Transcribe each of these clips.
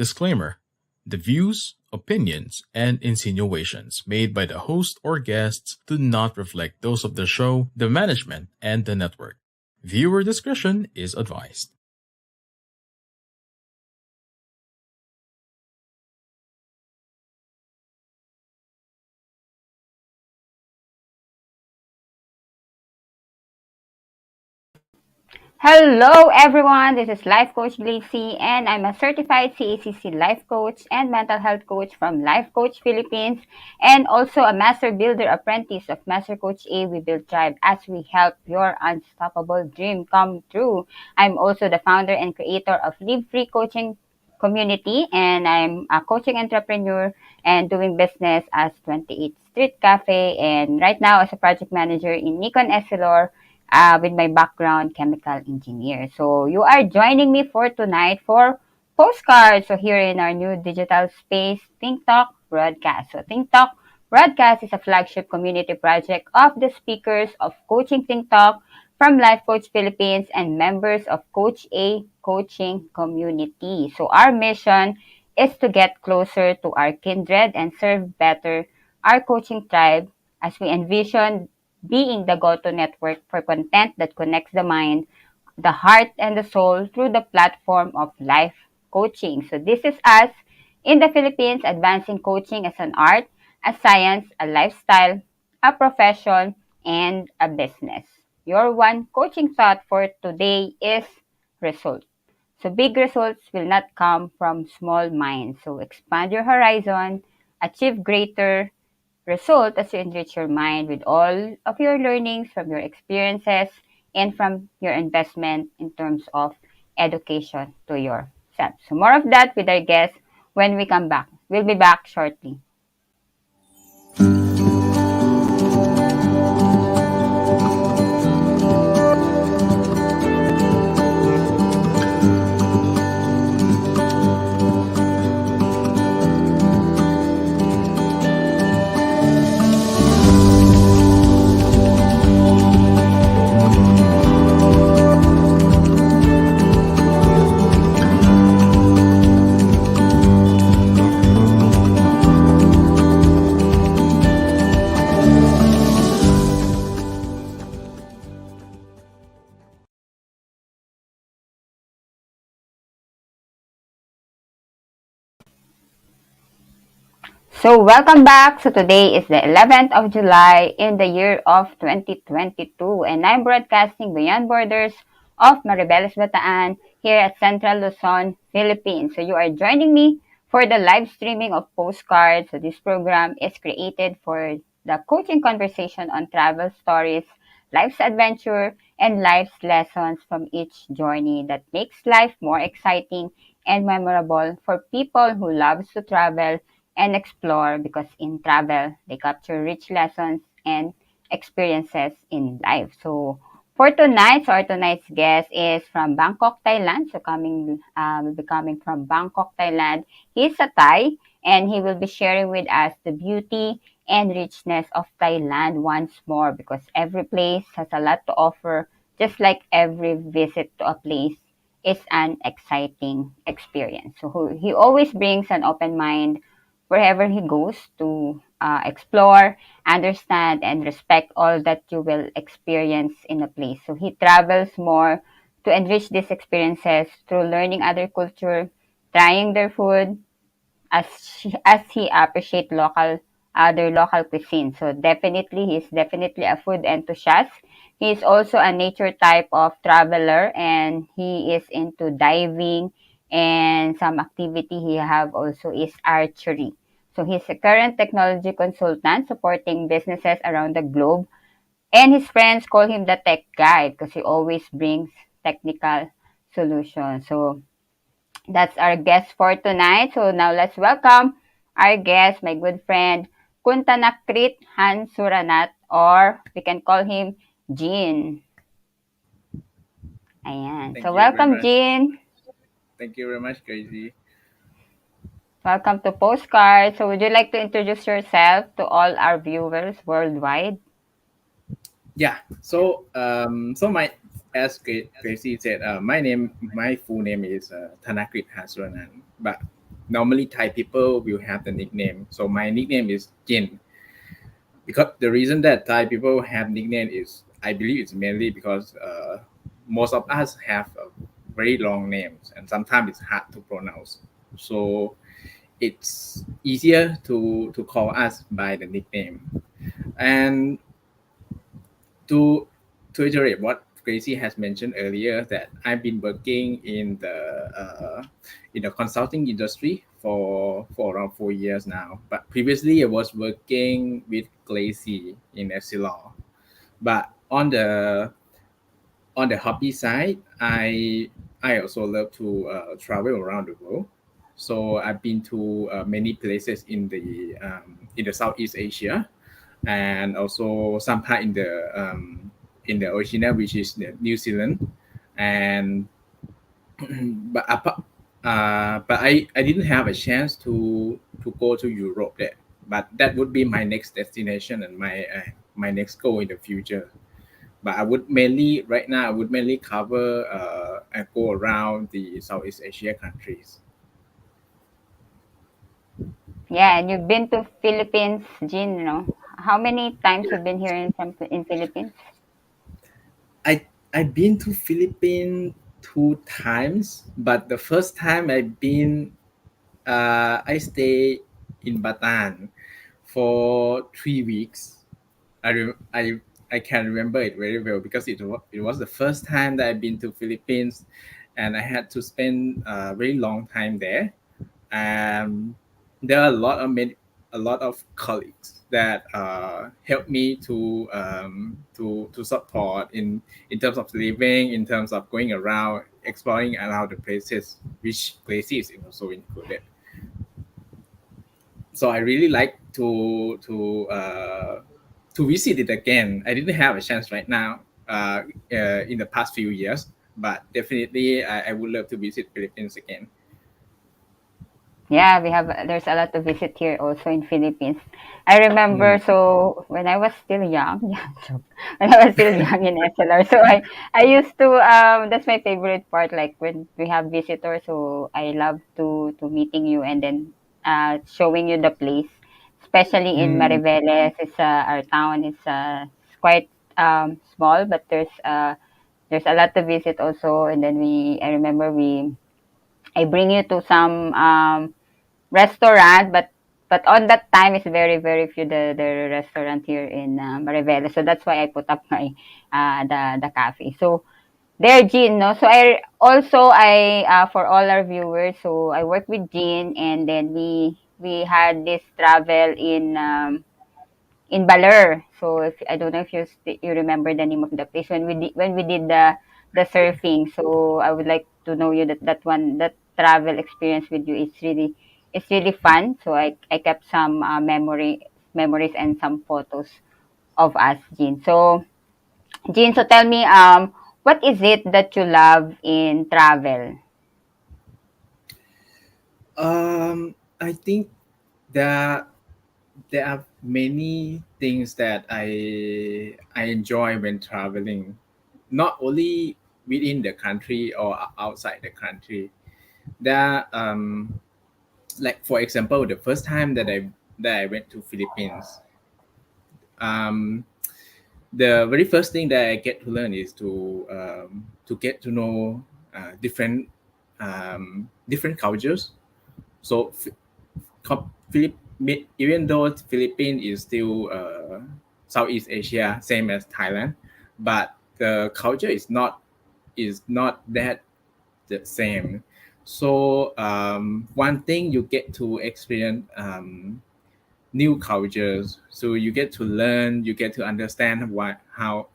Disclaimer: the views, opinions, and insinuations made by the host or guests do not reflect those of the show, the management, and the network. Viewer discretion is advised. Hello, everyone. This is Life Coach Glacy, and I'm a certified CACC life coach and mental health coach from Life Coach Philippines, and also a master builder apprentice of Master Coach A. We Build Tribe as we help your unstoppable dream come true. I'm also the founder and creator of Live Free Coaching Community, and I'm a coaching entrepreneur and doing business as 28 Street Cafe, and right now as a project manager in Nikon Essilor with my background, chemical engineer. So you are joining me for tonight for Postcards. So here in our new digital space, Think Talk Broadcast. So Think Talk Broadcast is a flagship community project of the speakers of Coaching Think Talk from Life Coach Philippines and members of Coach A Coaching Community. So our mission is to get closer to our kindred and serve better our coaching tribe as we envision being the go-to network for content that connects the mind, the heart, and the soul through the platform of life coaching. So this is us in the Philippines advancing coaching as an art, a science, a lifestyle, a profession, and a business. Your one coaching thought for today is result. So big results will not come from small minds. So expand your horizon, achieve greater result as you enrich your mind with all of your learnings from your experiences and from your investment in terms of education to yourself. So more of that with our guests when we come back. We'll be back shortly. So welcome back. So today is the 11th of July in the year of 2022 and I'm broadcasting beyond borders of Maribeles, Bataan here at Central Luzon, Philippines. So you are joining me for the live streaming of Postcards. So this program is created for the coaching conversation on travel stories, life's adventure, and life's lessons from each journey that makes life more exciting and memorable for people who loves to travel and explore because in travel, they capture rich lessons and experiences in life. So for tonight, so our tonight's guest is from Bangkok, Thailand. So will be coming from Bangkok, Thailand. He's a Thai and he will be sharing with us the beauty and richness of Thailand once more because every place has a lot to offer, just like every visit to a place is an exciting experience. So he always brings an open mind wherever he goes to explore, understand, and respect all that you will experience in a place. So he travels more to enrich these experiences through learning other culture, trying their food, as he appreciate their local cuisine. So definitely, he's definitely a food enthusiast. He's also a nature type of traveler, and he is into diving and some activity he have also is archery. So he's a current technology consultant supporting businesses around the globe. And his friends call him the tech guy because he always brings technical solutions. So that's our guest for tonight. So now let's welcome our guest, my good friend, Tanakrit Hansuranant, or we can call him Jinn. Ayan. Thank So you very welcome, much. Jinn. Thank you very much, Gracie. Welcome to Postcards. So would you like to introduce yourself to all our viewers worldwide? Yeah. My as Gracie said, my full name is Tanakrit Hansuranant, but normally Thai people will have the nickname. So my nickname is Jinn. Because the reason that Thai people have nickname is, I believe it's mainly because most of us have very long names and sometimes it's hard to pronounce. So it's easier to call us by the nickname. And to to iterate what Gracie has mentioned earlier, that I've been working in the consulting industry for around 4 years now. But previously, I was working with Glacy in Epsilon. But on the hobby side, I also love to travel around the world. So I've been to many places in the Southeast Asia, and also some part in the Oceania, which is the New Zealand, and but I didn't have a chance to go to Europe there. But that would be my next destination and my next goal in the future. But I would mainly right now I would mainly cover and go around the Southeast Asia countries. Yeah, and you've been to Philippines, Jean, How many times you've been here in Philippines? I I've been to Philippines 2 times, but the first time I stay in Bataan for 3 weeks. I rem- I can remember it very well because it was the first time that I've been to Philippines, and I had to spend a very long time there. And there are a lot of colleagues that help me to support in terms of living, in terms of going around, exploring around the places, which places is also included. So I really like to visit it again. I didn't have a chance right now in the past few years, but definitely I would love to visit Philippines again. Yeah, there's a lot to visit here also in Philippines. I remember, Mm. so when I was still young, yeah, joke. When I was still young in SLR, so I used to, that's my favorite part, like when we have visitors, so I love to meeting you and then showing you the place, especially in Mm. Mariveles. Our town is quite small, but there's a lot to visit also. And then I remember I bring you to some restaurant, but on that time it's very few the restaurant here in Marivela. So that's why I put up my the cafe. So there, Jean, no. So I for all our viewers. So I work with Jean, and then we had this travel in Baler. So if I don't know if you remember the name of the place when we did the surfing. So I would like to know you that travel experience with you is really fun. So I kept some memories and some photos of us, Jean. So Jean, so tell me what is it that you love in travel? I think that there are many things that I enjoy when traveling, not only within the country or outside the country. There, like for example, the first time that I went to Philippines, um, the very first thing that I get to learn is to get to know different cultures. So even though Philippines is still Southeast Asia, same as Thailand, but the culture is not that the same. So one thing you get to experience new cultures. So you get to learn, you get to understand how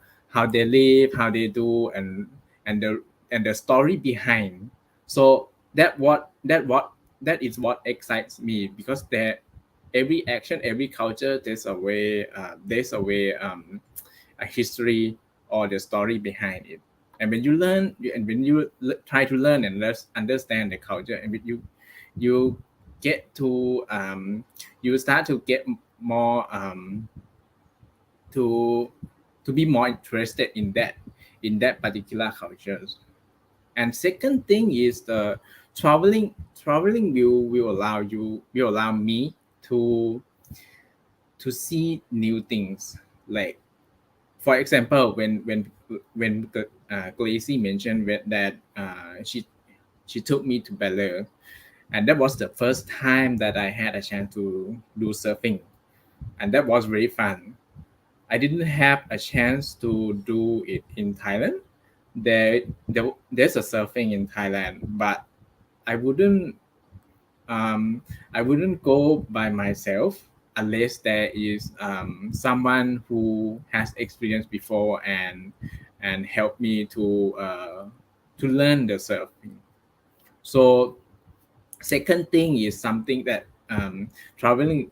they live, how they do, and the story behind. So that is what excites me because there every action, every culture, there's a way a history or the story behind it. And when you and when you try to learn and understand the culture, and when you get to you start to get more to to be more interested in that particular cultures. And second thing is the traveling will allow me to see new things. Like for example, when Glacy mentioned that she took me to Bel, and that was the first time that I had a chance to do surfing, and that was very fun. I didn't have a chance to do it in Thailand. There's a surfing in Thailand, but I wouldn't I wouldn't go by myself unless there is someone who has experience before and help me to learn the surfing. So second thing is something that traveling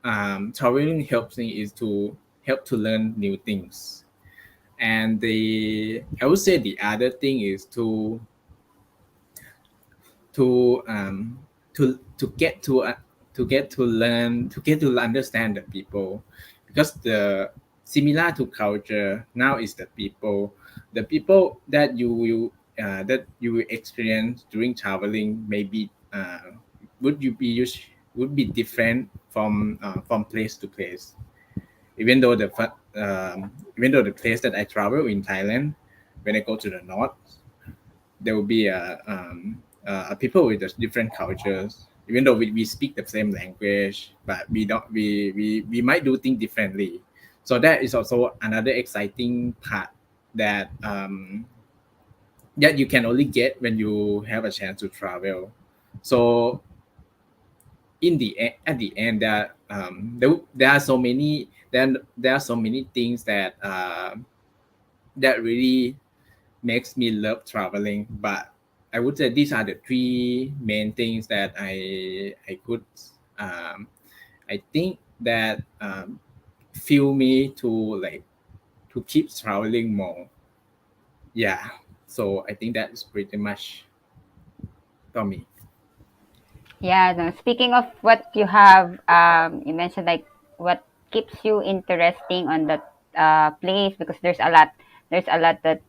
traveling helps me is to help to learn new things. And the I would say the other thing is to get to get to learn to get to understand the people, because the similar to culture now is the people that you will experience during traveling maybe would you be use would be different from place to place. Even though even though the place that I travel in Thailand, when I go to the north, there will be a people with different cultures. Even though we speak the same language, but we don't we might do things differently. So that is also another exciting part that that you can only get when you have a chance to travel. So at the end, there are so many there are so many things that that really makes me love traveling. But I would say these are the three main things that I could um, I think that fuel me to like to keep traveling more. Yeah. So I think that is pretty much for me. Yeah, no, speaking of what you have, you mentioned like what keeps you interesting on that place, because there's a lot that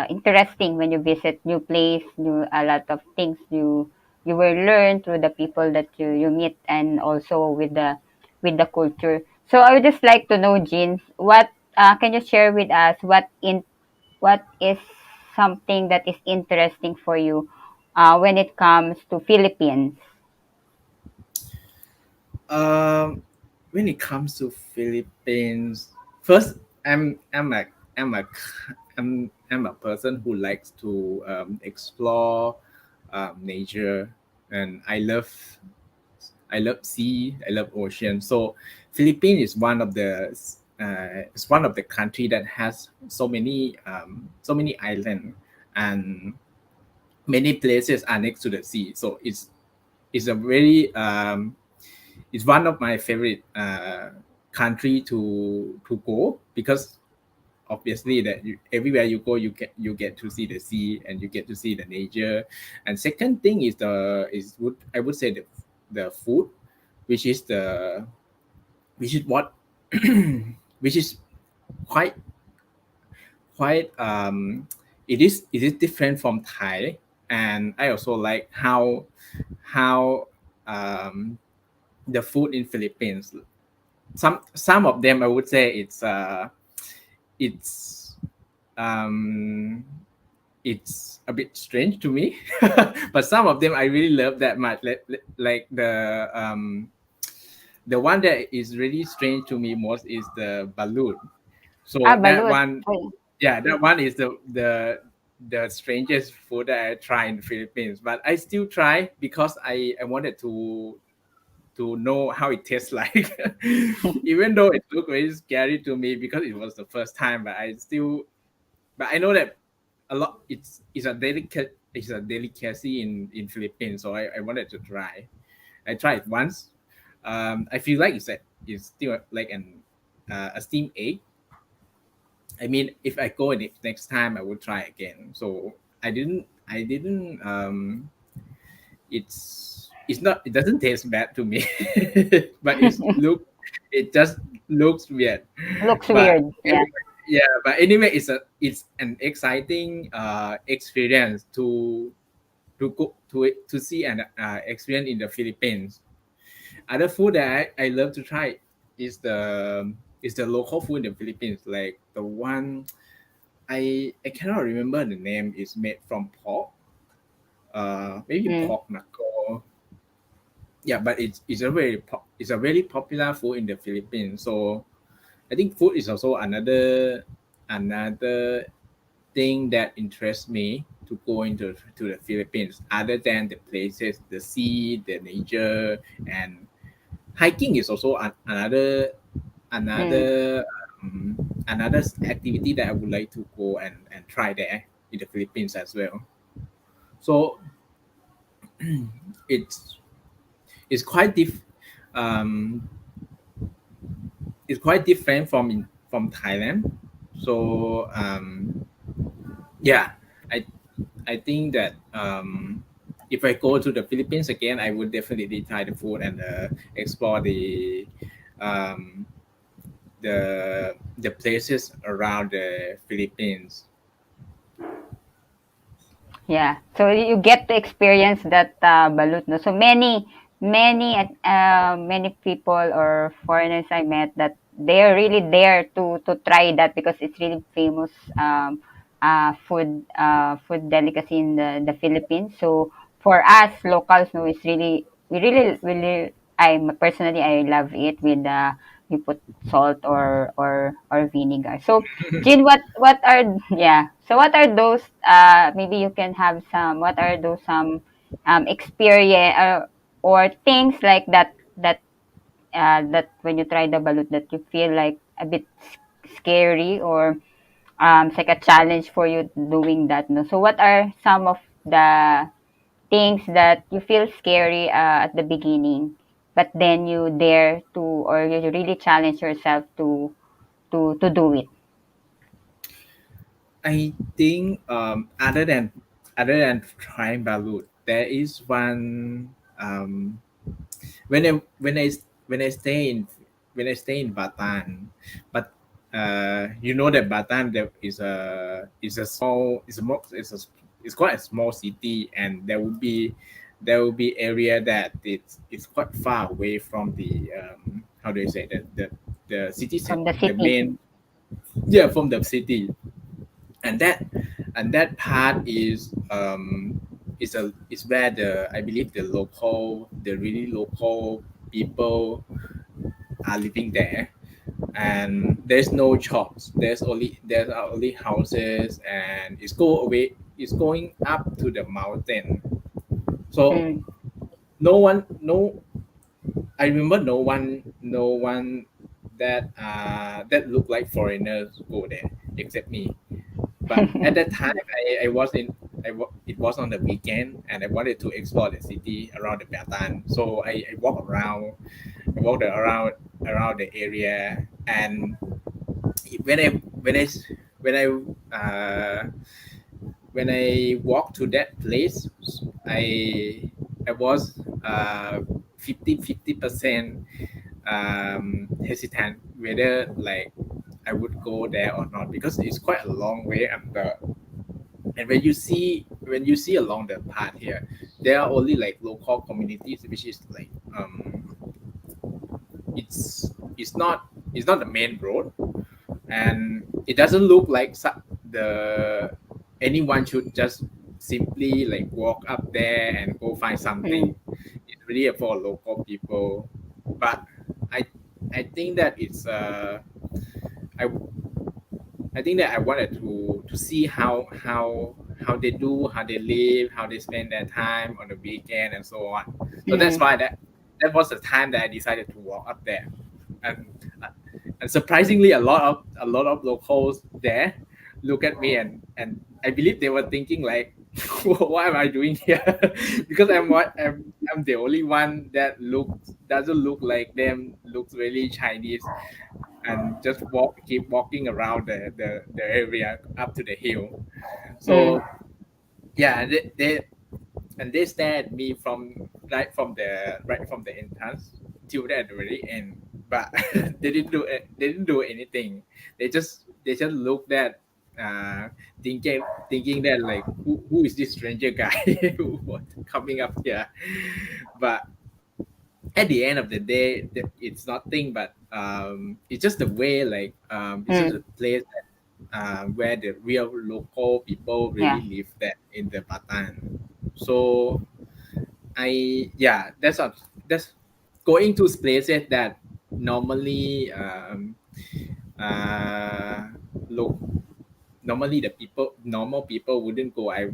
interesting when you visit new place, new a lot of things you will learn through the people that you meet, and also with the culture. So I would just like to know, Jean, what can you share with us what is something that is interesting for you when it comes to Philippines? Um, when it comes to Philippines, first I'm a I'm a person who likes to explore nature, and I love sea, I love ocean. So Philippines is one of the country that has so many islands, and many places are next to the sea. So it's a very it's one of my favorite country to go, because obviously that everywhere you go you get to see the sea and you get to see the nature. And second thing is I would say the food, which is the which is what which is quite quite it is different from Thai. And I also like how um the food in Philippines, some of them I would say it's um it's a bit strange to me, but some of them I really love that much. Like the one that is really strange to me most is the balut. Ah, So that balut. one, Oh, yeah, that one is the strangest food that I try in the Philippines. But I still try because I wanted to know how it tastes like. Even though it looked very scary to me because it was the first time, but but I know that a lot it's a delicacy in Philippines, so I wanted to try. I tried once. I feel like it's still like a steamed egg. I mean, if I go next time, I will try again. So I didn't it's not it doesn't taste bad to me, but it just looks weird. looks But weird. Yeah. yeah, but anyway, it's an exciting experience to go to see and experience in the Philippines. Other food that I love to try is the local food in the Philippines, like the one I cannot remember the name. Is made from pork, maybe Mm. pork knuckle. Yeah, but it's a very popular food in the Philippines. So I think food is also another thing that interests me to go into to the Philippines, other than the places, the sea, the nature, and hiking is also Mm. another another activity that I would like to go and try there in the Philippines as well. So it's it's quite um, it's quite different from Thailand. So yeah, I I think that if I go to the Philippines again, I would definitely try the food and explore um, the places around the Philippines. Yeah. So you get to experience that balut, no? So many people or foreigners I met that they're really there to try that because it's really famous food delicacy in the Philippines. So for us locals, no, it's really we really I personally I love it with you put salt or vinegar. So Jin, what are yeah? So what are those? Maybe you can have some. What are those some experience or things like that when you try the balut that you feel like a bit scary or it's like a challenge for you doing that. No. So what are some of the things that you feel scary at the beginning, but then you dare to or you really challenge yourself to do it. I think other than trying balut, there is one when I when I when I stay in when I stay in Bataan, but you know that Bataan there is a small it's quite a small city, and there will be area that it's quite far away from the how do you say that the city From the the city. main, yeah, from the city. And that and that part is where the I believe the really local people are living there, and there's no shops, there's only houses, and it's going up to the mountain. So Mm, no one no I remember no one that looked like foreigners go there except me. But at that time, I was it was on the weekend, and I wanted to explore the city around the Bataan. So I walked around the area, and when I when I when I walked to that place, I was 50% hesitant whether like I would go there or not, because it's quite a long way, and when you see along the path here, there are only like local communities, which is like it's not the main road, and it doesn't look like the anyone should just simply like walk up there and go find mm, something. It's really for local people. But I I think that I I think that I wanted to see how they do, how they live, how they spend their time on the weekend, and so on. So that's mm, why that was the time that I decided to walk up there, and and surprisingly, a lot of locals there look at me, and I believe they were thinking like, what am I doing here? Because I'm the only one that doesn't look like them, looks really Chinese, and just keep walking around the area up to the hill. mm, So yeah, they stare at me right from the entrance till the very end, but they didn't do anything. They just they just looked at uh thinking that like who is this stranger guy who was coming up here. But at the end of the day, it's nothing but it's just the way, like it's just a Mm. place that where the real local people Yeah. really live that in the Bataan. So that's going to places that normally uh look normally the normal people wouldn't go. I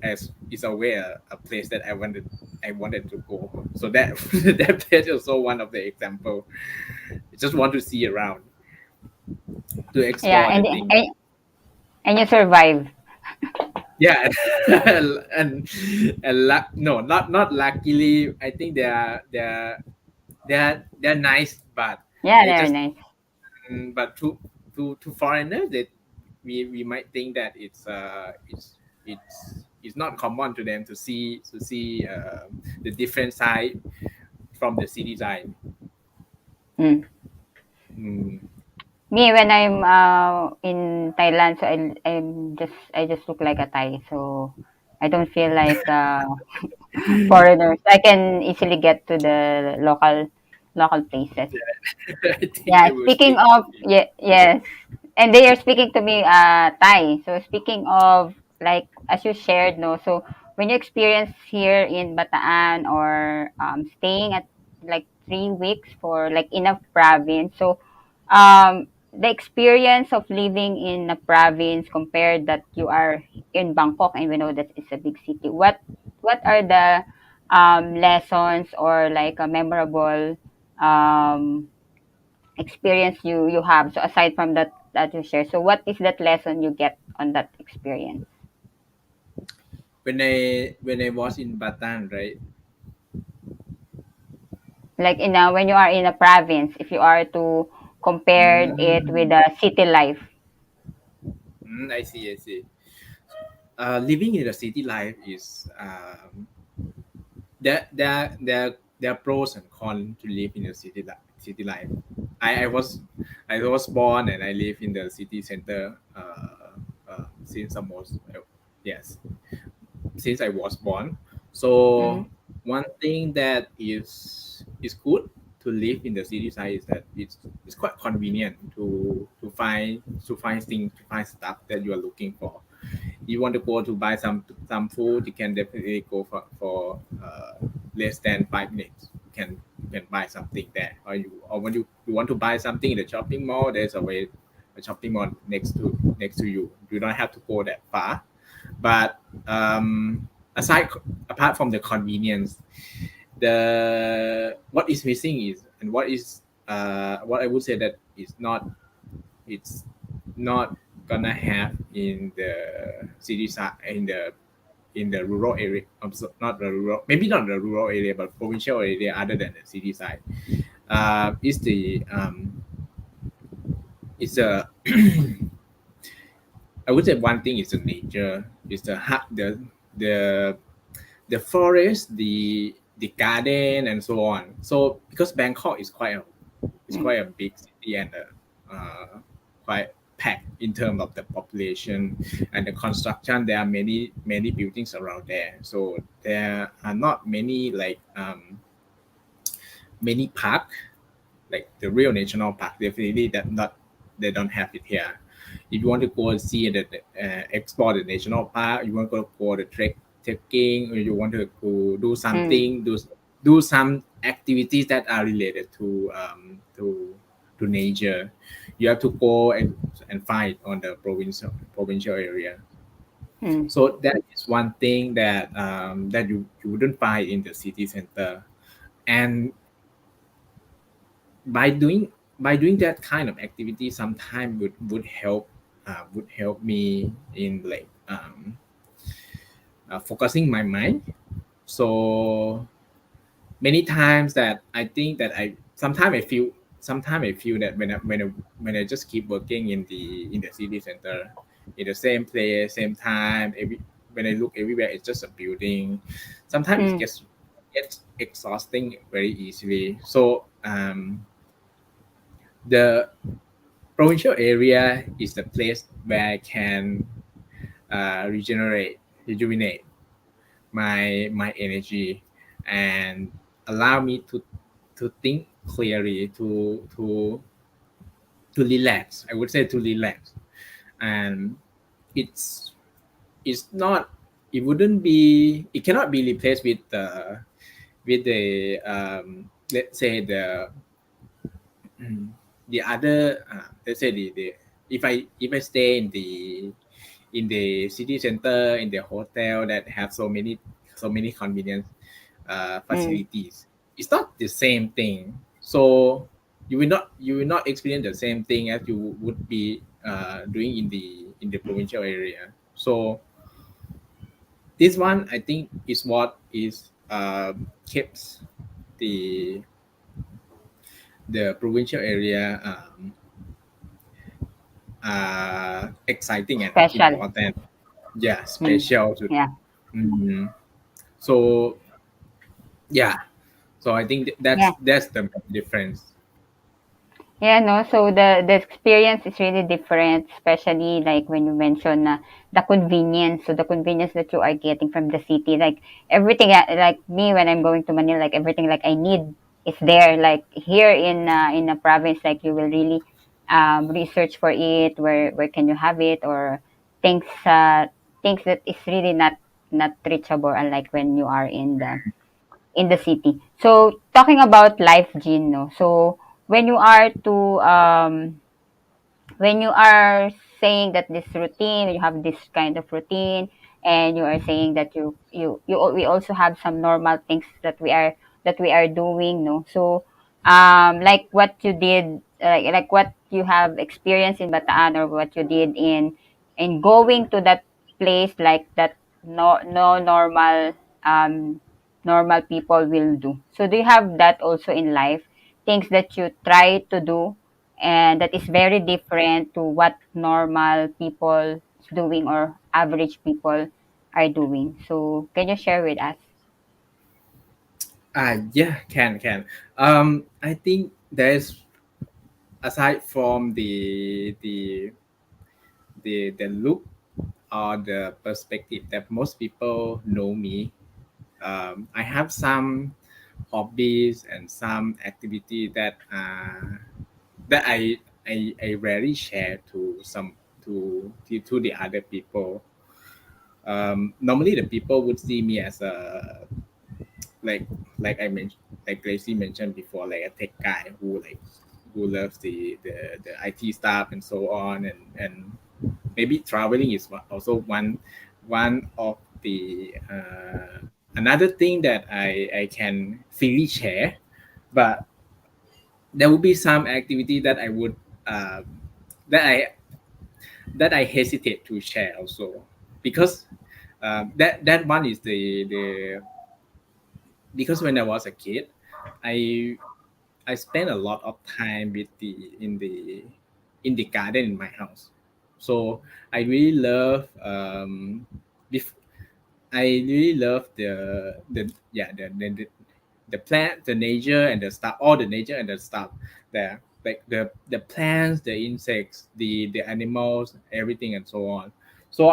as is aware a place that I wanted to go. So that that place is also one of the example. I just want to see around, to Yeah, explore the thing. and you survive. Yeah. and no, not luckily. I think they're nice, but Yeah, they they're just nice. but to foreigners, that we might think that it's not common to them to see the different side from the city side. Mm. Mm. Me, when I'm in Thailand, so I just look like a Thai, so I don't feel like foreigners. I can easily get to the local places. I think Yeah, they will speaking speak. of, yes, and they are speaking to me Thai. So speaking of, like, as you shared, no, so when you experience here in Bataan, or staying at like 3 weeks for like in a province, so the experience of living in a province compared that you are in Bangkok, and we know that it's a big city. What are the lessons, or like a memorable um experience you have, so aside from that you share, so what is that lesson you get on that experience, When I was in Bataan, right? like in a, when you are in a province, if you are to compare it with Mm, a city life. I see. I see. Living in the city life is there are pros and cons to live in the city life. I was born and I live in the city center since almost yes, since I was born. Mm-hmm. So one thing that is good to live in the city side is that it's quite convenient to find things, to find stuff that you are looking for. You want to go to buy some food, you can definitely go for less than 5 minutes. You can buy something there, or when you want to buy something in the shopping mall, there's a shopping mall next to you. You don't have to go that far. But aside apart from the convenience, the what is missing is, and what I would say that is not it's not gonna have in the city side, in the rural area. Not the rural, maybe not the rural area, but provincial area other than the city side. Is the it's a I would say one thing is the nature, is the the forest, the garden, and so on. So because Bangkok is quite a big city, and quite packed in terms of the population and the construction. There are many buildings around there, so there are not many, like many park, like the real national park. Definitely that not they don't have it here. If you want to go and see explore the national park, you want to go the trekking, or you want to go do Mm. something, do some activities that are related to nature, you have to go and find on the provincial area. Mm. So that is one thing that you wouldn't find in the city center. And by doing that kind of activity, sometimes would help me in, like focusing my mind. So many times that I think that I sometimes I feel that when I just keep working in the city center, in the same place, same time, when I look everywhere, it's just a building. Sometimes it Mm. gets exhausting very easily. So the provincial area is the place where I can rejuvenate my energy and allow me to think clearly, to relax. I would say to relax, and it's it's not. It wouldn't be. It cannot be replaced with the let's say the other let's say the if I stay in the city center, in the hotel that have so many convenience Mm. facilities, it's not the same thing. So you will not experience the same thing as you would be doing in the provincial area. So this one I think is what is keeps the provincial area exciting and Special. important. Yeah, Mm. special to. Yeah. Mhm. So yeah, so I think Yeah. that's the main difference. Yeah, no. So the experience is really different, especially like when you mention the convenience. So the convenience that you are getting from the city, like everything, like me when I'm going to Manila, like everything like I need is there. Like here in a province, like you will really research for it. Where can you have it, or things things that is really not reachable, unlike when you are in the city. So talking about life, Gene, no. So when you are to when you are saying that this routine, you have this kind of routine, and you are saying that we also have some normal things that we are doing, no. So like what you did, like what you have experienced in Bataan, or what you did in going to that place, like that, no normal normal people will do. So do you have that also in life, things that you try to do and that is very different to what normal people is doing, or average people are doing? So can you share with us? Yeah, can. I think there's, aside from the look or the perspective that most people know me, I have some hobbies and some activity that I rarely share to some to the other people. Normally the people would see me as a, like I mentioned, like Glacy mentioned before, like a tech guy who loves the IT stuff and so on, and maybe traveling is also one of the another thing that I can freely share. But there will be some activity that I would that I hesitate to share also, because that one is the because when I was a kid, I I spent a lot of time with the in the garden in my house. So I really love bef- I really love the yeah the plant, the nature and the stuff, all the nature and the stuff there, like the plants, the insects, the animals, everything and so on. So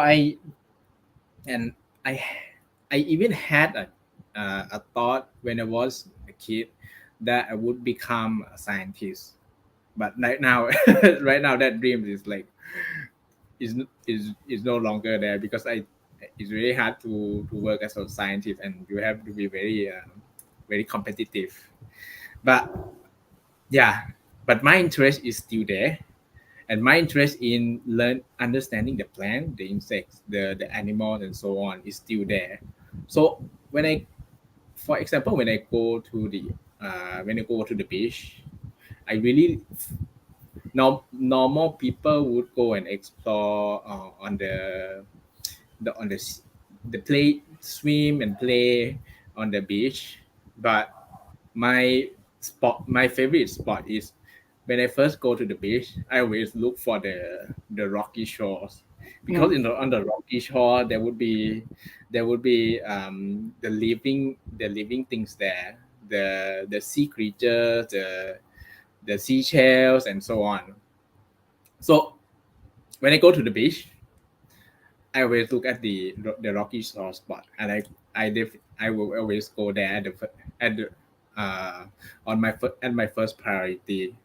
and I I even had a thought when I was a kid that I would become a scientist. But right now, right now that dream is like is no longer there, because I it's really hard to work as a scientist, and you have to be very very competitive. But yeah, but my interest is still there, and my interest in learn understanding the plant, the insects, the animals and so on is still there. So when I, for example, when I go to the beach, I really, normal people would go and explore on on the play, swim and play on the beach. But my favorite spot is, when I first go to the beach, I always look for the rocky shores, because Mm. on the rocky shore there would be the living things there, the sea creatures, the seashells and so on. So when I go to the beach, I always look at the rocky shore spot, and I will always go there at the on my at my first priority.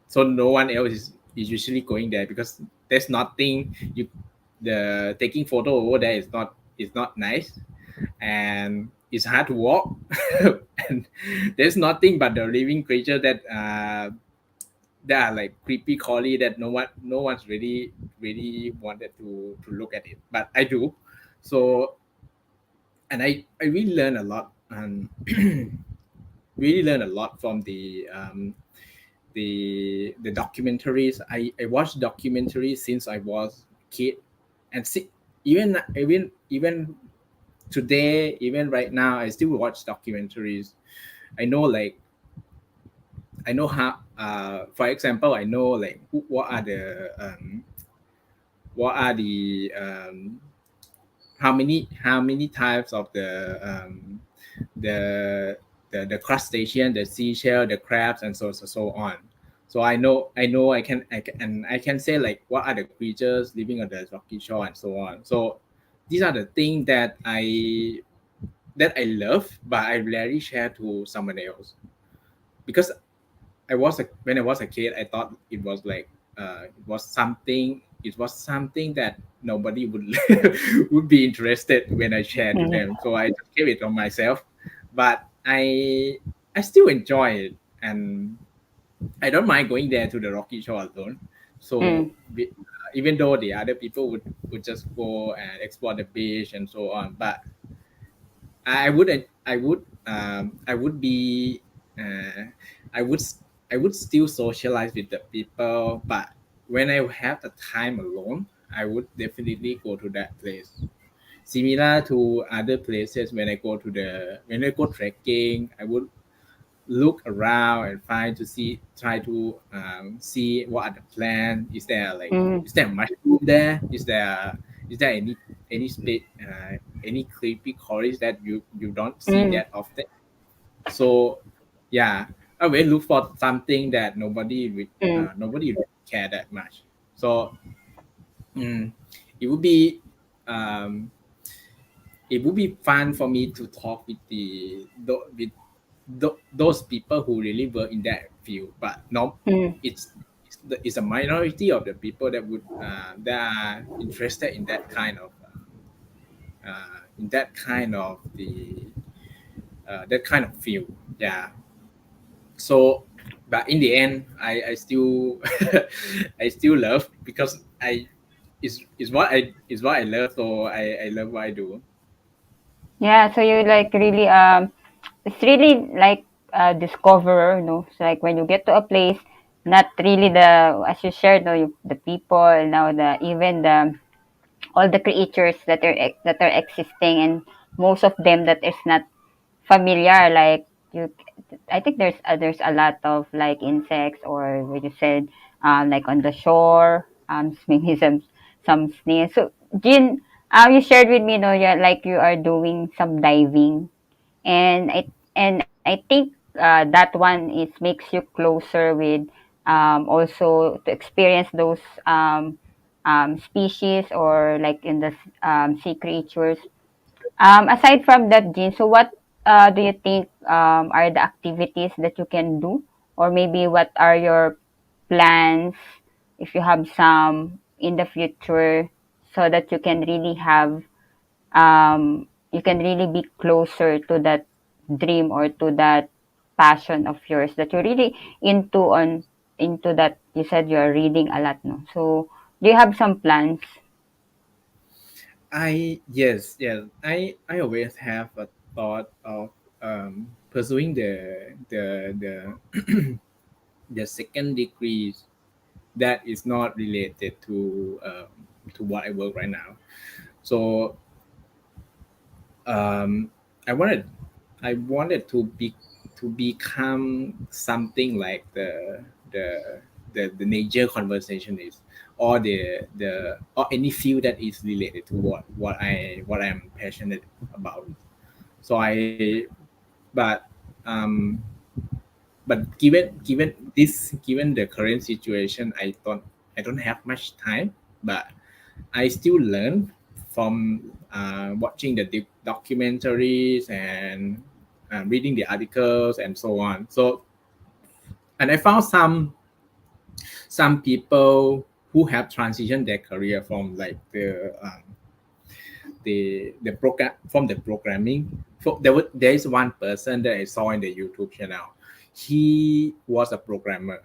So no one else is usually going there because there's nothing you the taking photo over there is not nice, and it's hard to walk, and there's nothing but the living creature that are like creepy crawly that no one's really wanted to look at it, but I do. So and I really learn a lot, and really learn a lot from the documentaries. I watched documentaries since I was a kid, and see, even today, even right now, I still watch documentaries. I know like I know how. For example, I know like what are the how many types of the the crustacean, the seashell, the crabs, and so on. So I can say like what are the creatures living on the rocky shore and so on. So these are the things that I love, but I rarely share to someone else because when I was a kid, I thought it was something that nobody would would be interested when I share to them. So I just kept it on myself. But I still enjoy it, and I don't mind going there to the rocky shore alone. So Mm. even though the other people would just go and explore the beach and so on, but I would be uh, I would I would still socialize with the people, but when I have the time alone, I would definitely go to that place. Similar to other places, when I go trekking, I would look around and try to see what are the plants. Mm. Is there mushroom there? Is there any any creepy corals that you don't see Mm. that often? So yeah, I will look for something that Mm. nobody would care that much. So mm, it would be um, it would be fun for me to talk with those people who really were in that field, but no, Mm. it's a minority of the people that are interested in that kind of the that kind of field. Yeah. So but in the end, I still I still love because I is what I love, so I love what I do. Yeah, so you like really it's really like a discoverer, you know. So like when you get to a place, not really the as you shared, no, the people, now the even the all the creatures that are existing, and most of them that is not familiar. Like you, I think there's a lot of like insects, or what you said, like on the shore, maybe some snails. So Jin, you shared with me, no, yeah, like you are doing some diving, and I think that one is makes you closer with also to experience those species, or like in the sea creatures. Aside from that, Jean, so what do you think are the activities that you can do, or maybe what are your plans if you have some in the future, so that you can really be closer to that dream, or to that passion of yours that you're really into that you said you're reading a lot, no? So do you have some plans? Yes, I always have a thought of pursuing the second degrees that is not related to what I work right now. So um, I wanted to become something like the nature conversationist, or the or any field that is related to what I'm passionate about. So I but um but given the current situation, I thought I don't have much time, but I still learn from watching the documentaries and reading the articles and so on. So, and I found some people who have transitioned their career from like the program from the programming. So there is one person that I saw in the YouTube channel. He was a programmer,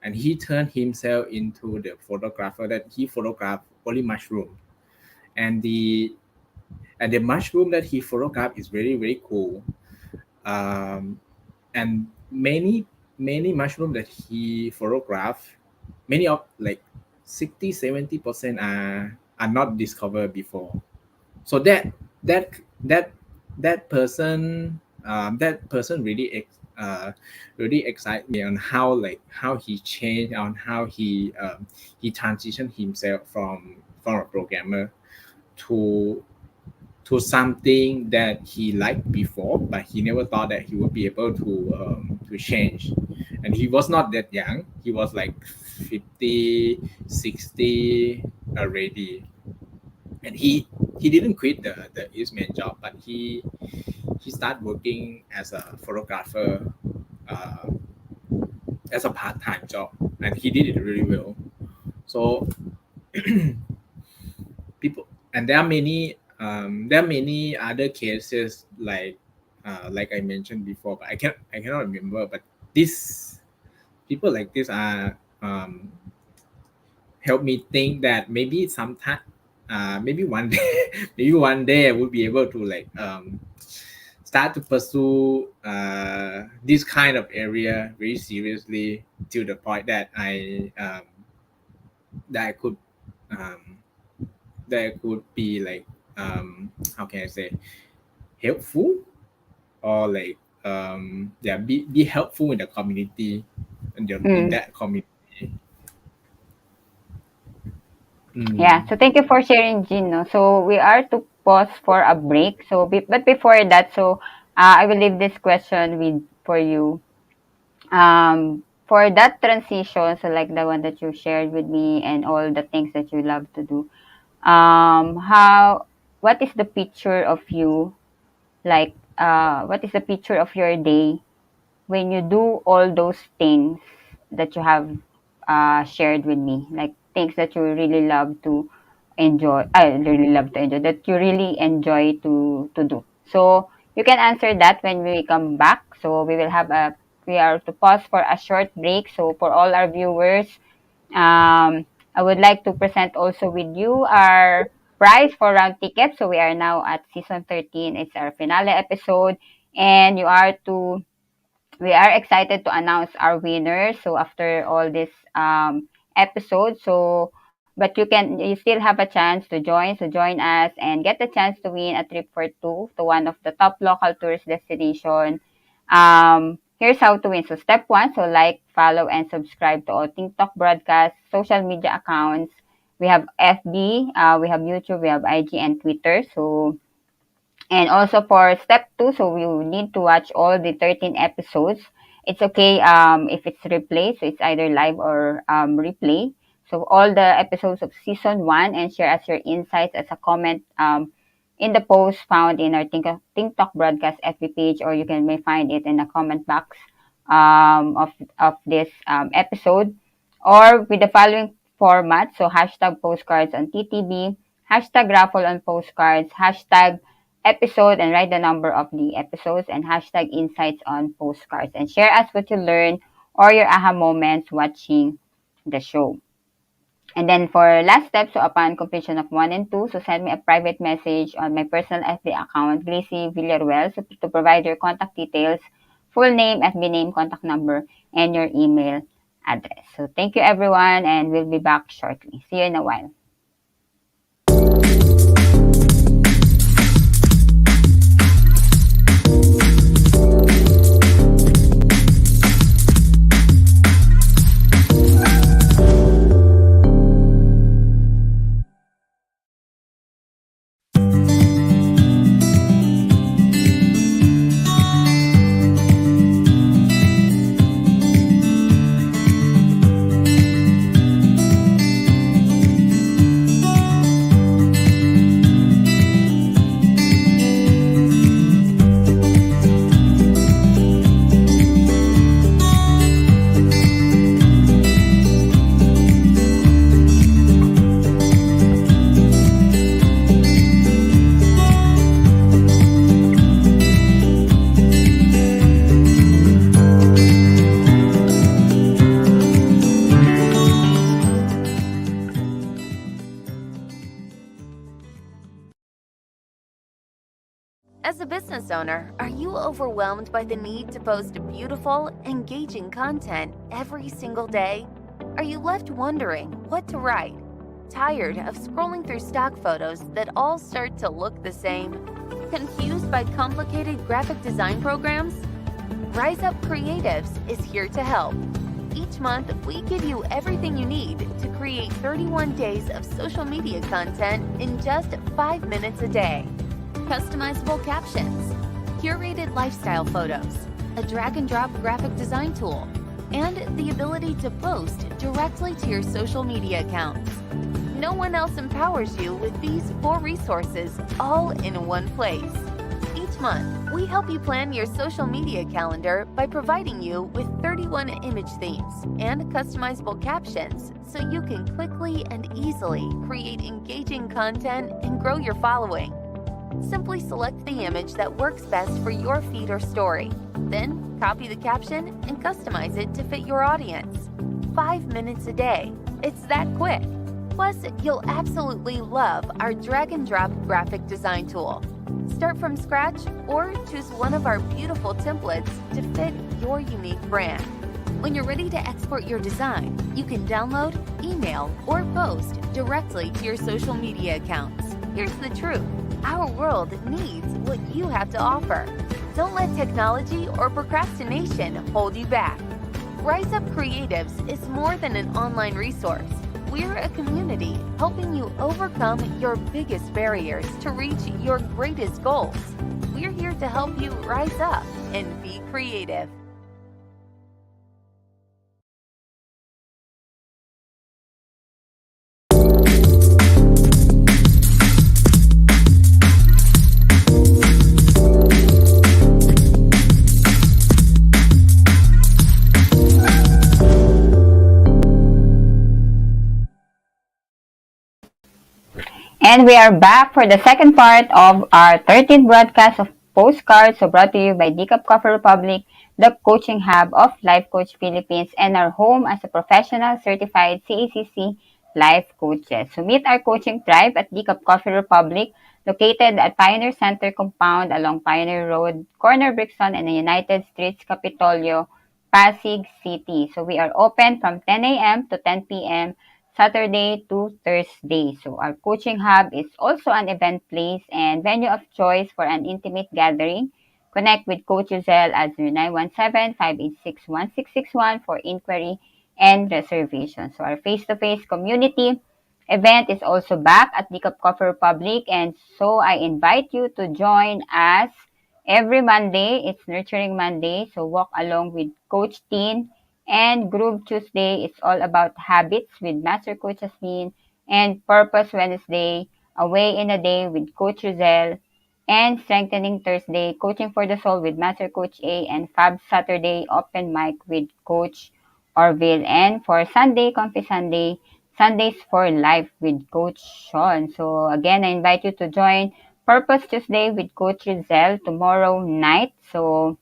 and he turned himself into the photographer that he photographed only mushroom, and the mushroom that he photographed is very very cool. And many mushroom that he photographed, many of like 60-70% are not discovered before. So that that that person really excited me on how he changed, on how he transitioned himself from a programmer to something that he liked before, but he never thought that he would be able to change. And he was not that young. He was like 50, 60 already. And he didn't quit the Eastman job, but he started working as a photographer uh, as a part-time job, and he did it really well. So people, and there are many other cases like I mentioned before, but I cannot remember. But this people like this are help me think that maybe sometime maybe one day maybe one day I would be able to like start to pursue this kind of area very seriously, to the point that that I could um, that I could be like how can I say, helpful, or like yeah, be helpful in the community, in that community. Yeah, Mm. so thank you for sharing, Jin. No? So we are to pause for a break. So, but before that, so I will leave this question with for you. For that transition, so like the one that you shared with me and all the things that you love to do. How? What is the picture of you? Like, what is the picture of your day when you do all those things that you have shared with me, like things that you really love to enjoy, I really love to enjoy, that you really enjoy to do. So you can answer that when we come back. So we are to pause for a short break. So for all our viewers, I would like to present also with you our prize for round tickets. So we are now at season 13. It's our finale episode, and we are excited to announce our winners. So after all this episode, so but you still have a chance to join. So join us and get the chance to win a trip for two to one of the top local tourist destination. Here's how to win. So step one, so like, follow, and subscribe to all TikTok broadcast social media accounts. We have FB, we have YouTube, we have IG and Twitter. So and also for step two, so you need to watch all the 13 episodes. It's okay if it's replay, so it's either live or replay. So all the episodes of season one, and share us your insights as a comment in the post found in our TikTok broadcast FB page, or you can may find it in the comment box of this episode, or with the following format. So hashtag postcards on TTB, hashtag raffle on postcards, hashtag episode and write the number of the episodes, and hashtag insights on postcards, and share us what you learn or your aha moments watching the show. And then for last step, so upon completion of 1 and 2, so send me a private message on my personal FB account, Glacy VIllaruel, so to provide your contact details, full name, FB name, contact number, and your email address. So thank you everyone, and we'll be back shortly. See you in a while. As a business owner, are you overwhelmed by the need to post beautiful, engaging content every single day? Are you left wondering what to write? Tired of scrolling through stock photos that all start to look the same? Confused by complicated graphic design programs? Rise Up Creatives is here to help. Each month, we give you everything you need to create 31 days of social media content in just 5 minutes a day. Customizable captions, curated lifestyle photos, a drag-and-drop graphic design tool, and the ability to post directly to your social media accounts. No one else empowers you with these 4 resources all in one place. Each month, we help you plan your social media calendar by providing you with 31 image themes and customizable captions so you can quickly and easily create engaging content and grow your following. Simply select the image that works best for your feed or story. Then, copy the caption and customize it to fit your audience. 5 minutes a day. It's that quick. Plus, you'll absolutely love our drag-and-drop graphic design tool. Start from scratch or choose one of our beautiful templates to fit your unique brand. When you're ready to export your design, you can download, email, or post directly to your social media accounts. Here's the truth. Our world needs what you have to offer. Don't let technology or procrastination hold you back. Rise Up Creatives is more than an online resource. We're a community helping you overcome your biggest barriers to reach your greatest goals. We're here to help you rise up and be creative. And we are back for the second part of our 13th broadcast of Postcards, so brought to you by Decaf Coffee Republic, the coaching hub of Life Coach Philippines, and our home as a professional certified CACC life coaches. So meet our coaching tribe at Decaf Coffee Republic, located at Pioneer Center Compound along Pioneer Road, corner Brixton, and the United Streets, Capitolio, Pasig City. So we are open from 10 a.m. to 10 p.m. Saturday to Thursday. So our coaching hub is also an event place and venue of choice for an intimate gathering. Connect with Coach Giselle at 0917-586-1661 for inquiry and reservation. So our face-to-face community event is also back at the Cup Coffee Republic, and so I invite you to join us every Monday. It's Nurturing Monday, so walk along with Coach Teen, and Groove Tuesday is all about habits with Master Coach Jasmine, and Purpose Wednesday, Away in a Day with Coach Rizal, and Strengthening Thursday, Coaching for the Soul with Master Coach A, and Fab Saturday, Open Mic with Coach Orville, and for Sunday, Comfy Sunday, Sundays for Life with Coach Sean. So again, I invite you to join Purpose Tuesday with Coach Rizal tomorrow night. So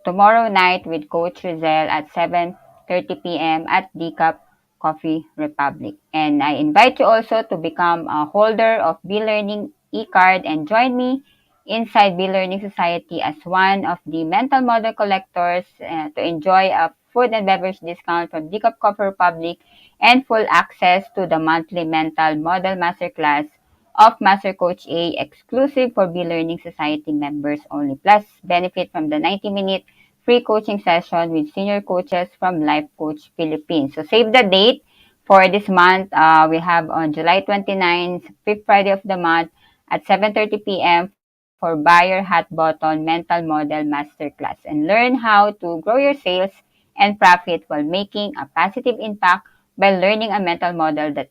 tomorrow night with Coach Rizal at 7:30 p.m. at Decaf Coffee Republic. And I invite you also to become a holder of B-Learning e-card and join me inside B-Learning Society as one of the mental model collectors to enjoy a food and beverage discount from Decaf Coffee Republic and full access to the monthly mental model masterclass of Master Coach A, exclusive for B-Learning Society members only. Plus, benefit from the 90-minute free coaching session with senior coaches from Life Coach Philippines. So save the date for this month. We have on July 29th, 5th Friday of the month at 7:30 p.m. for Buyer Hot Button Mental Model Masterclass, and learn how to grow your sales and profit while making a positive impact by learning a mental model that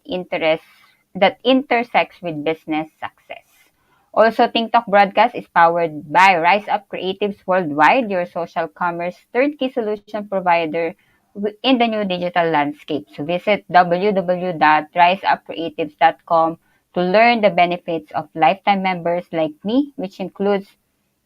intersects with business success. Also, TikTok broadcast is powered by Rise Up Creatives Worldwide, your social commerce turnkey solution provider in the new digital landscape. So visit www.riseupcreatives.com to learn the benefits of lifetime members like me, which includes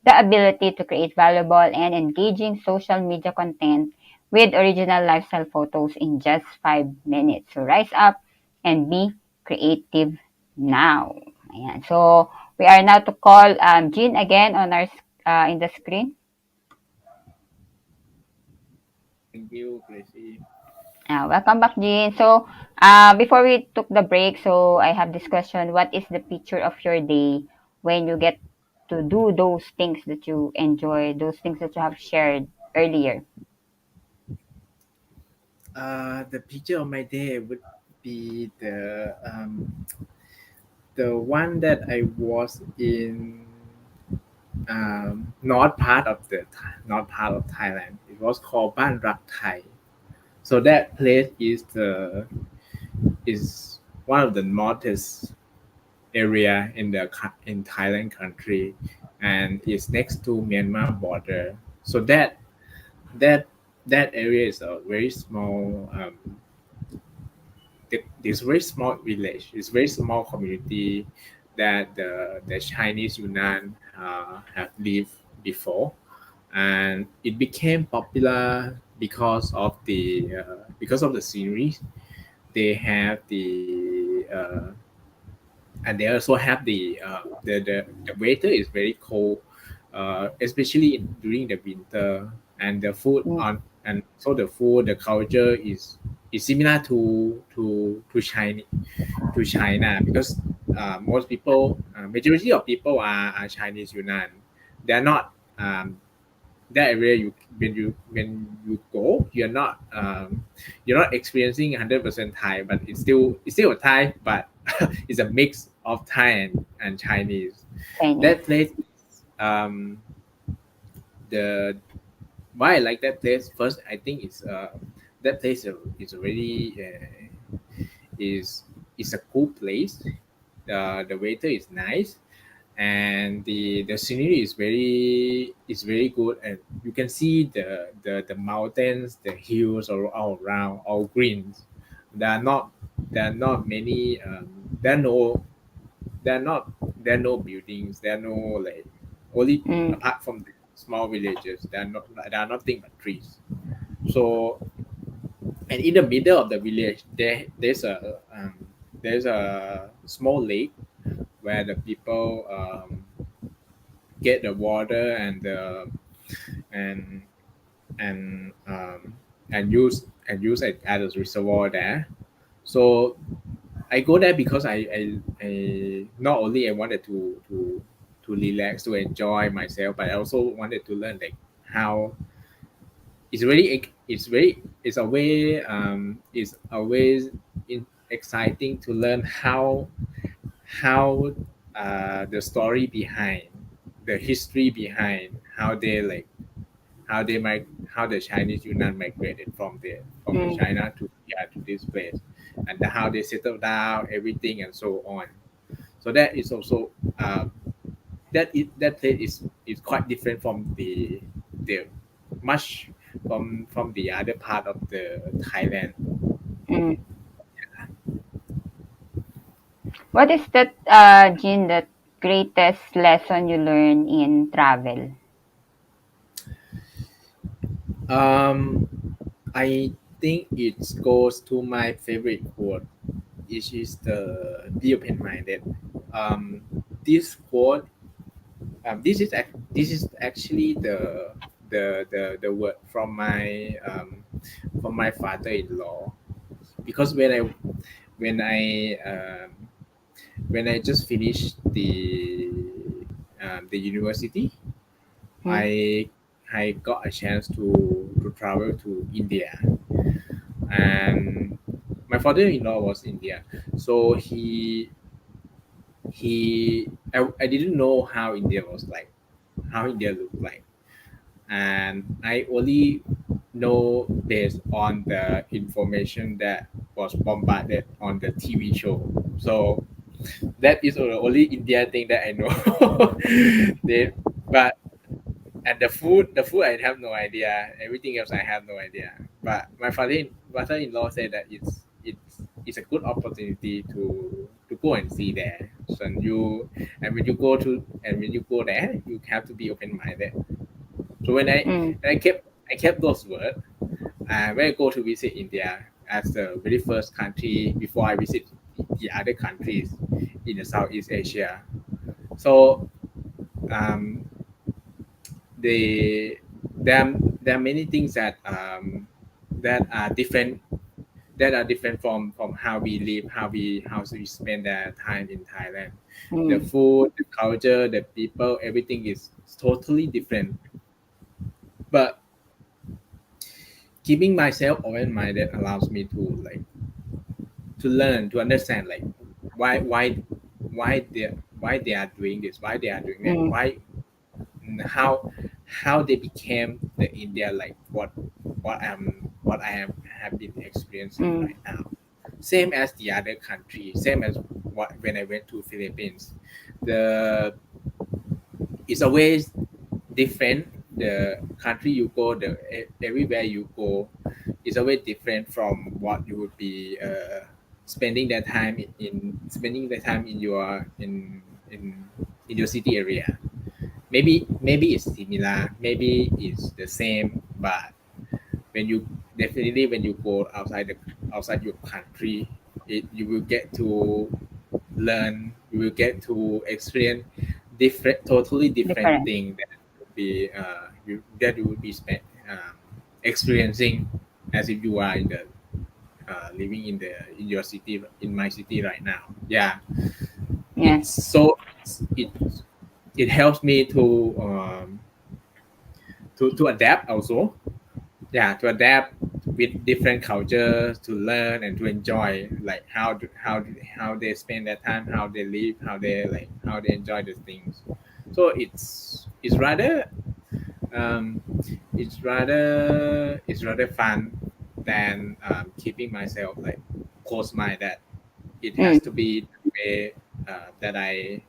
the ability to create valuable and engaging social media content with original lifestyle photos in just 5 minutes. So rise up and be creative now. Ayan. So we are now to call Jinn again on our in the screen. Thank you, Glacy. Welcome back, Jean. So, before we took the break, so I have this question. What is the picture of your day when you get to do those things that you enjoy, those things that you have shared earlier? The picture of my day would be the one that I was in north part of Thailand. It was called Ban Rak Thai. So that place is one of the northest area in Thailand country, and it's next to Myanmar border. So that that area is a very small this very small village. It's very small community that the Chinese Yunnan have lived before, and it became popular because of the scenery. They have and they also have the weather is very cold, especially during the winter, and the food Mm, on and so the food the culture is similar to China because most people majority of people are Chinese Yunnan. They're not that area when you go you're not experiencing 100% Thai, but it's still a Thai, but it's a mix of Thai and Chinese. Chinese. That place um the why I like that place first, I think it's that place is really is a cool place. The weather is nice, and the scenery is very good, and you can see the mountains, the hills all around, all greens. There are not there are not many there are no there are not there are no buildings, there are no like only Mm, apart from the small villages, there are nothing but trees. So, and in the middle of the village there's a small lake where the people get the water and and use it as a reservoir there. So I go there because I not only I wanted to relax, to enjoy myself, but I also wanted to learn like how it's always exciting to learn how the story behind, the history behind how the Chinese Yunnan migrated from the mm, China to this place, and how they settled down everything and so on. So that is also that place is quite different from the much from the other part of the Thailand. mm. What is that, Jean, the greatest lesson you learn in travel? Um, I think it goes to my favorite quote, which is the be open minded. Um, this quote, this is actually the word from my father-in-law, because when I when I just finished the university, Mm, I got a chance to travel to India, and my father-in-law was India, so I didn't know how India was like, how India looked like, and I only know based on the information that was bombarded on the TV show. So that is the only India thing that I know. they, but and the food I have no idea. Everything else I have no idea. But my father-in-law said that it's a good opportunity to go and see there. So when you go there, you have to be open minded. So when mm, I kept those words, when I go to visit India as the very first country before I visit the other countries in the Southeast Asia. So um, they there are many things that are different from how we live, how we spend our time in Thailand. The Mm. food, the culture, the people, everything is totally different. But keeping myself open minded allows me to to learn, to understand why why why they are doing this, why they are doing that, Mm. why how they became the India what I have been experiencing Mm. right now. Same as the other country, same as what when I went to Philippines. The It's always different. The country you go, everywhere you go, is always different from what you would be spending that time spending the time in in your city area. Maybe it's similar, maybe it's the same, but when you definitely when you go outside your country, you will get to learn, you will get to experience totally different Different. thing that would be that you would be experiencing as if you are in the living in your city, in my city right now. Yeah, Yes. it's so it it helps me to adapt also. Yeah, to adapt with different cultures, to learn and to enjoy how they spend their time, how they live, how they enjoy the things. So it's rather um, it's rather fun than keeping myself close mind that it has to Mm. be the way that I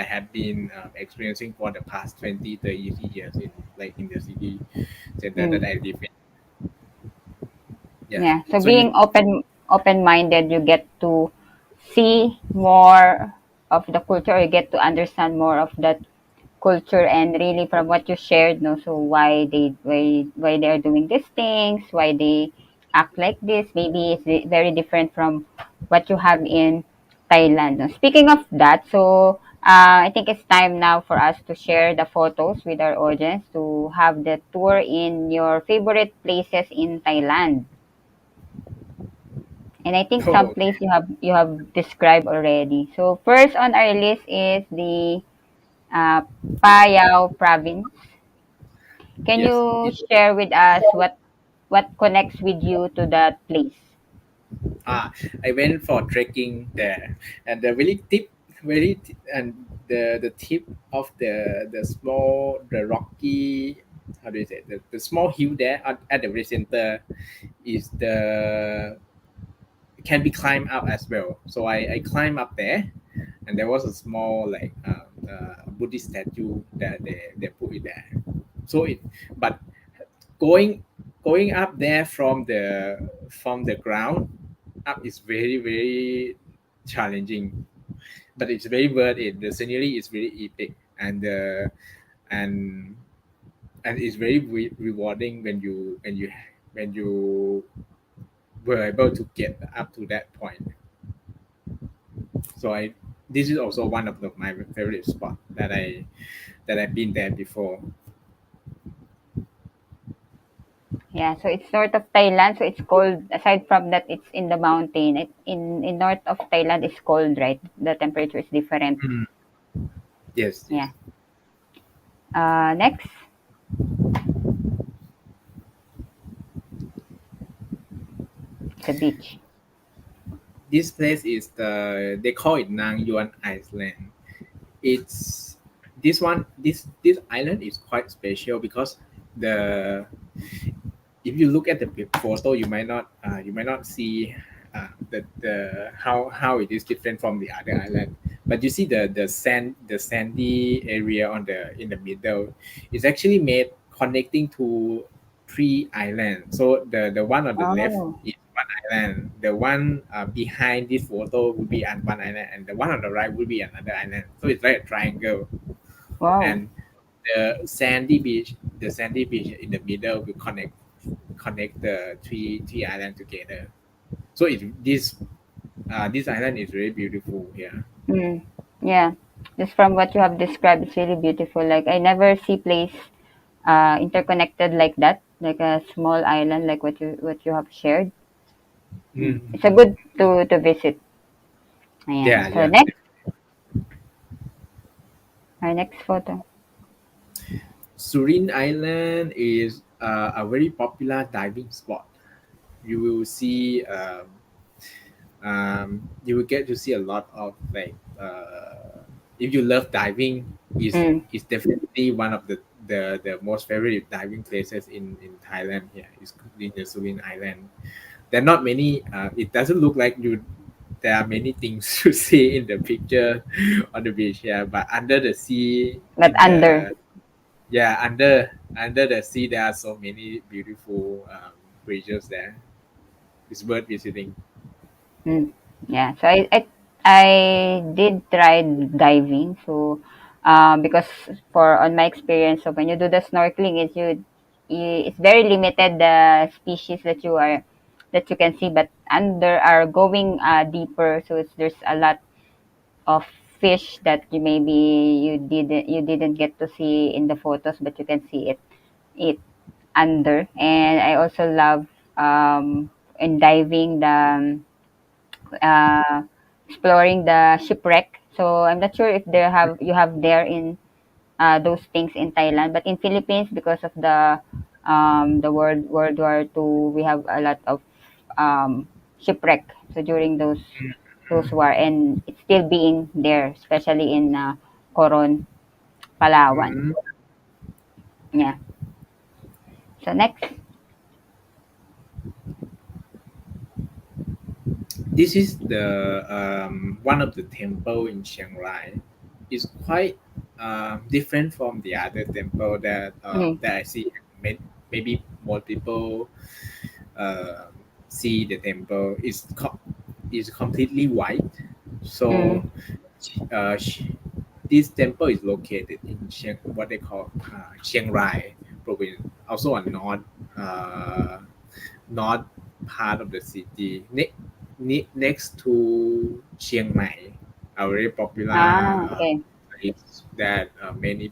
have been experiencing for the past 20, 30 years in the city center that Mm. I live in. Yeah. Yeah. So So you being open-minded, you get to see more of the culture. You get to understand more of that culture, and really from what you shared, no. So why they are doing these things, why they act like this. Maybe it's very different from what you have in Thailand. No? Speaking of that, so I think it's time now for us to share the photos with our audience to have the tour in your favorite places in Thailand. And I think some oh place you have described already. So first on our list is the uh, Payao province. Can yes, you share with us what connects with you to that place? ah, I went for trekking there, and the really tip, and the tip of the small the rocky, how do you say, the small hill there at the very center is the can be climbed up as well. So I climbed up there, and there was a small Buddhist statue that they put it there. So it but going going up there from the ground up is very challenging, but it's very worth it. The scenery is very epic, and and it's very rewarding when you were able to get up to that point. So I this is also one of my favorite spot that I've been there before. Yeah, so it's north of Thailand, so it's cold. Aside from that, it's in the mountain. In north of Thailand, it's cold, right? The temperature is different. Mm. Yes, yes. Yeah. Next, the beach. This place is they call it Nang Yuan Island. It's this island is quite special because the if you look at the photo, you might not see the how it is different from the other island. But you see the sandy area on the in the middle is actually made connecting to three islands. So the one on the left Oh, is one island. The one behind this photo will be on one island, and the one on the right will be another island. So it's like a triangle, wow. and the sandy beach in the middle will connect connect the three islands together. So this island is very beautiful here. Mm. Yeah. Just from what you have described, it's really beautiful. Like I never see place interconnected like that, like a small island like what you have shared. Mm. It's a good to visit. Yeah, Ayan. So yeah. next, our next photo. Surin Island is a very popular diving spot. You will see you will get to see a lot of like if you love diving Mm. is definitely one of the most favorite diving places in Thailand here is in the Surin Island. There are not many it doesn't look like you there are many things to see in the picture on the beach here, but under the sea But in under. the yeah under the sea there are so many beautiful creatures there. It's worth visiting. Mm. Yeah. So I did try diving. So because for on my experience, so when you do the snorkeling, it's very limited the species that you can see, but under are going deeper. So there's a lot of fish that you didn't get to see in the photos, but you can see it under. And I also love in diving the uh, exploring the shipwreck. So I'm not sure if you have there in those things in Thailand, but in Philippines because of the World War II, we have a lot of shipwreck. So during those war, and it's still being there, especially in Coron, Palawan. Mm. Yeah. So next. This is the one of the temple in Chiang Rai. It's quite different from the other temple Mm, that I see. Maybe more people uh, see the temple. Is completely white. So mm, uh, sh- this temple is located in what they call Chiang Rai province, also a north part of the city, next to Chiang Mai, a very popular okay. place that many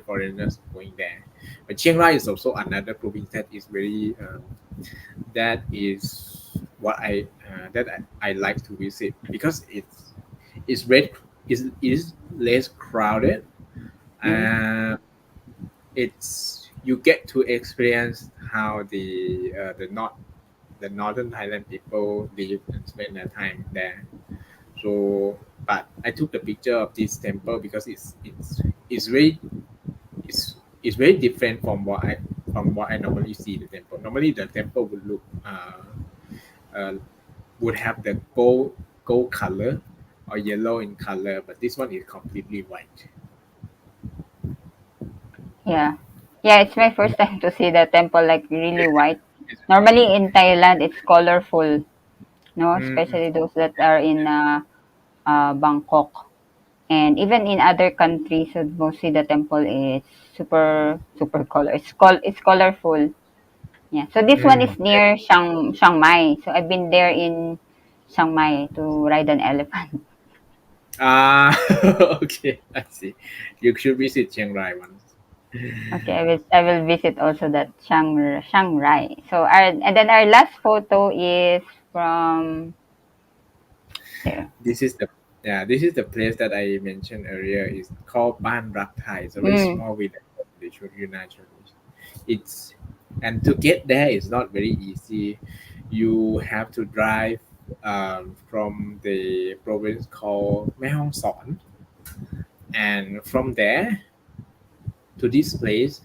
foreigners going there. But Chiang Rai is also another province that is very that is what I like to visit because it's red is less crowded Mm, and it's you get to experience how the northern Thailand people live and spend their time there. So, but I took the picture of this temple because it's very it's very different from what I normally see the temple. Normally, the temple would look uh, would have the gold color or yellow in color, but this one is completely white. yeah. Yeah, it's my first time to see the temple like really white. It's, Normally in Thailand, it's colorful, no, mm, especially those that are in Bangkok. And even in other countries, so mostly the temple is super color. It's colorful. Yeah. So this one is mm. near Chiang Mai. So I've been there in Chiang Mai to ride an elephant. Ah, okay, I see. You should visit Chiang Rai once. Okay, I will visit also that Chiang Rai. So our last photo is from there. This is the this is the place that I mentioned earlier. It's called Ban Rak Thai. It's a very Mm, small village. They should unite. It's and to get there is not very easy. You have to drive from the province called Mae Hong Son, and from there to this place,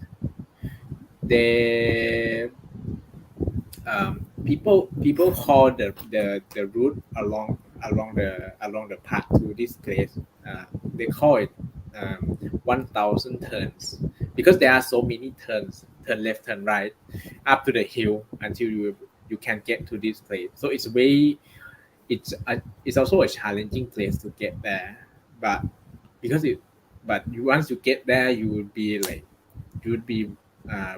they people call the route along the path to this place. They call it 1,000 turns because there are so many turns, turn left, turn right, up to the hill until you can get to this place. So it's also a challenging place to get there, but because it but you once you get there you would be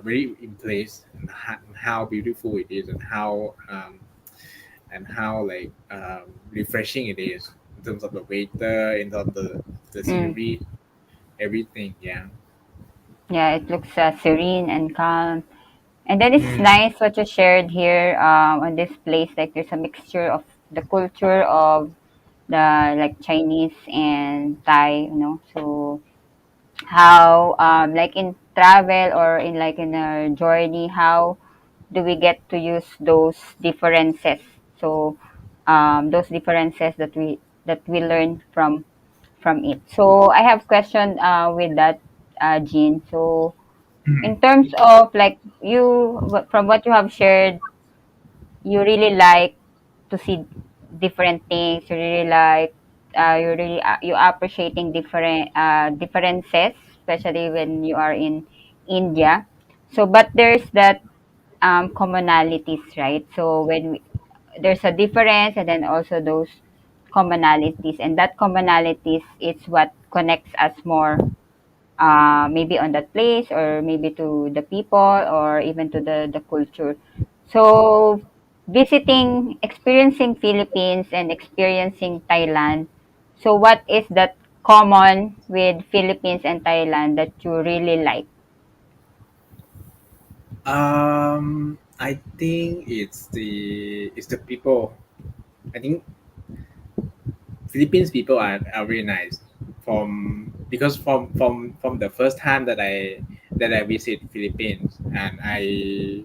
very impressed and how beautiful it is, and how like refreshing it is in terms of the waiter, in terms of the Mm. scenery, everything. Yeah. Yeah, it looks serene and calm. And then it's Mm. nice what you shared here on this place. Like there's a mixture of the culture of the like Chinese and Thai, you know. So how like in travel or in like in a journey, how do we get to use those differences? So those differences that we learn from it. So I have question with that, Jean. So in terms of like from what you have shared, you really like to see different things. You really like you really you appreciating different differences, especially when you are in India. So, but there's that commonalities, right? So there's a difference, and then also those commonalities, and that commonalities is what connects us more, maybe on that place or maybe to the people or even to the culture. So experiencing Philippines and experiencing Thailand. So what is that common with Philippines and Thailand that you really like? I think it's the people. I think Philippines people are really nice. Because from the first time that I visit Philippines, and I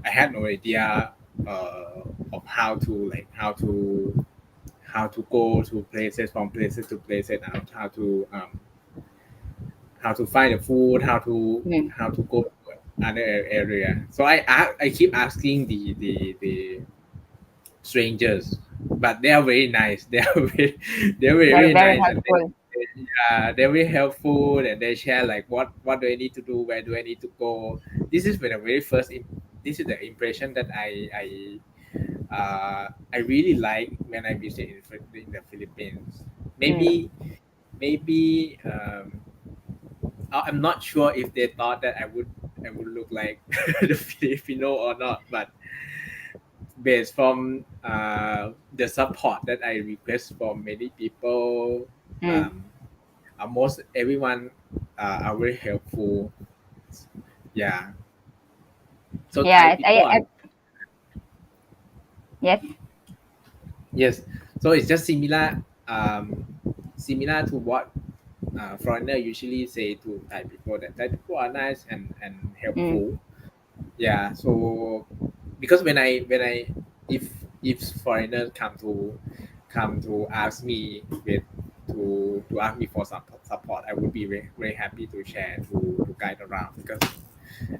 had no idea of how to go to places, from places to places, and how to find the food, how to Mm. how to go to another area. So I keep asking the strangers, but they are very nice. They're very Very nice, and helpful. they're very helpful, and they share like what do I need to do, where do I need to go. This is when the very first. This is the impression that I really like when I visit in the Philippines. Mm. Maybe I'm not sure if they thought that I would look like the Filipino or not, but based from the support that I request from many people, Mm. um, almost everyone are very helpful. Yeah. So Thai Yeah, people are. yes. Yes. So it's just similar to what foreigner usually say to Thai people, that Thai people are nice and Mm. helpful. Yeah. So because when I if foreigners come to ask me to ask me for support, I would be very, very happy to share, to guide around, because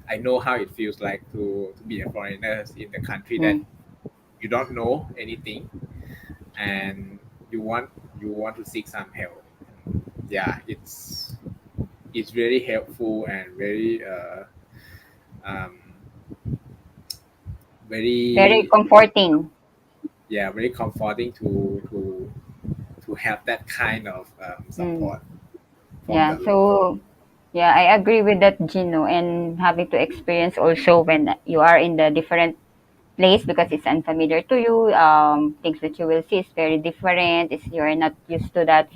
I know how it feels like to be a foreigner in the country that Mm. you don't know anything, and you want you want to seek some help. Yeah, it's very helpful and very um, Very very comforting. yeah, very comforting to have that kind of Mm. support from Yeah. the local. So yeah, I agree with that, Gino, and having to experience also when you are in the different place because it's unfamiliar to you. Things that you will see is very different. It's, you're not used to that.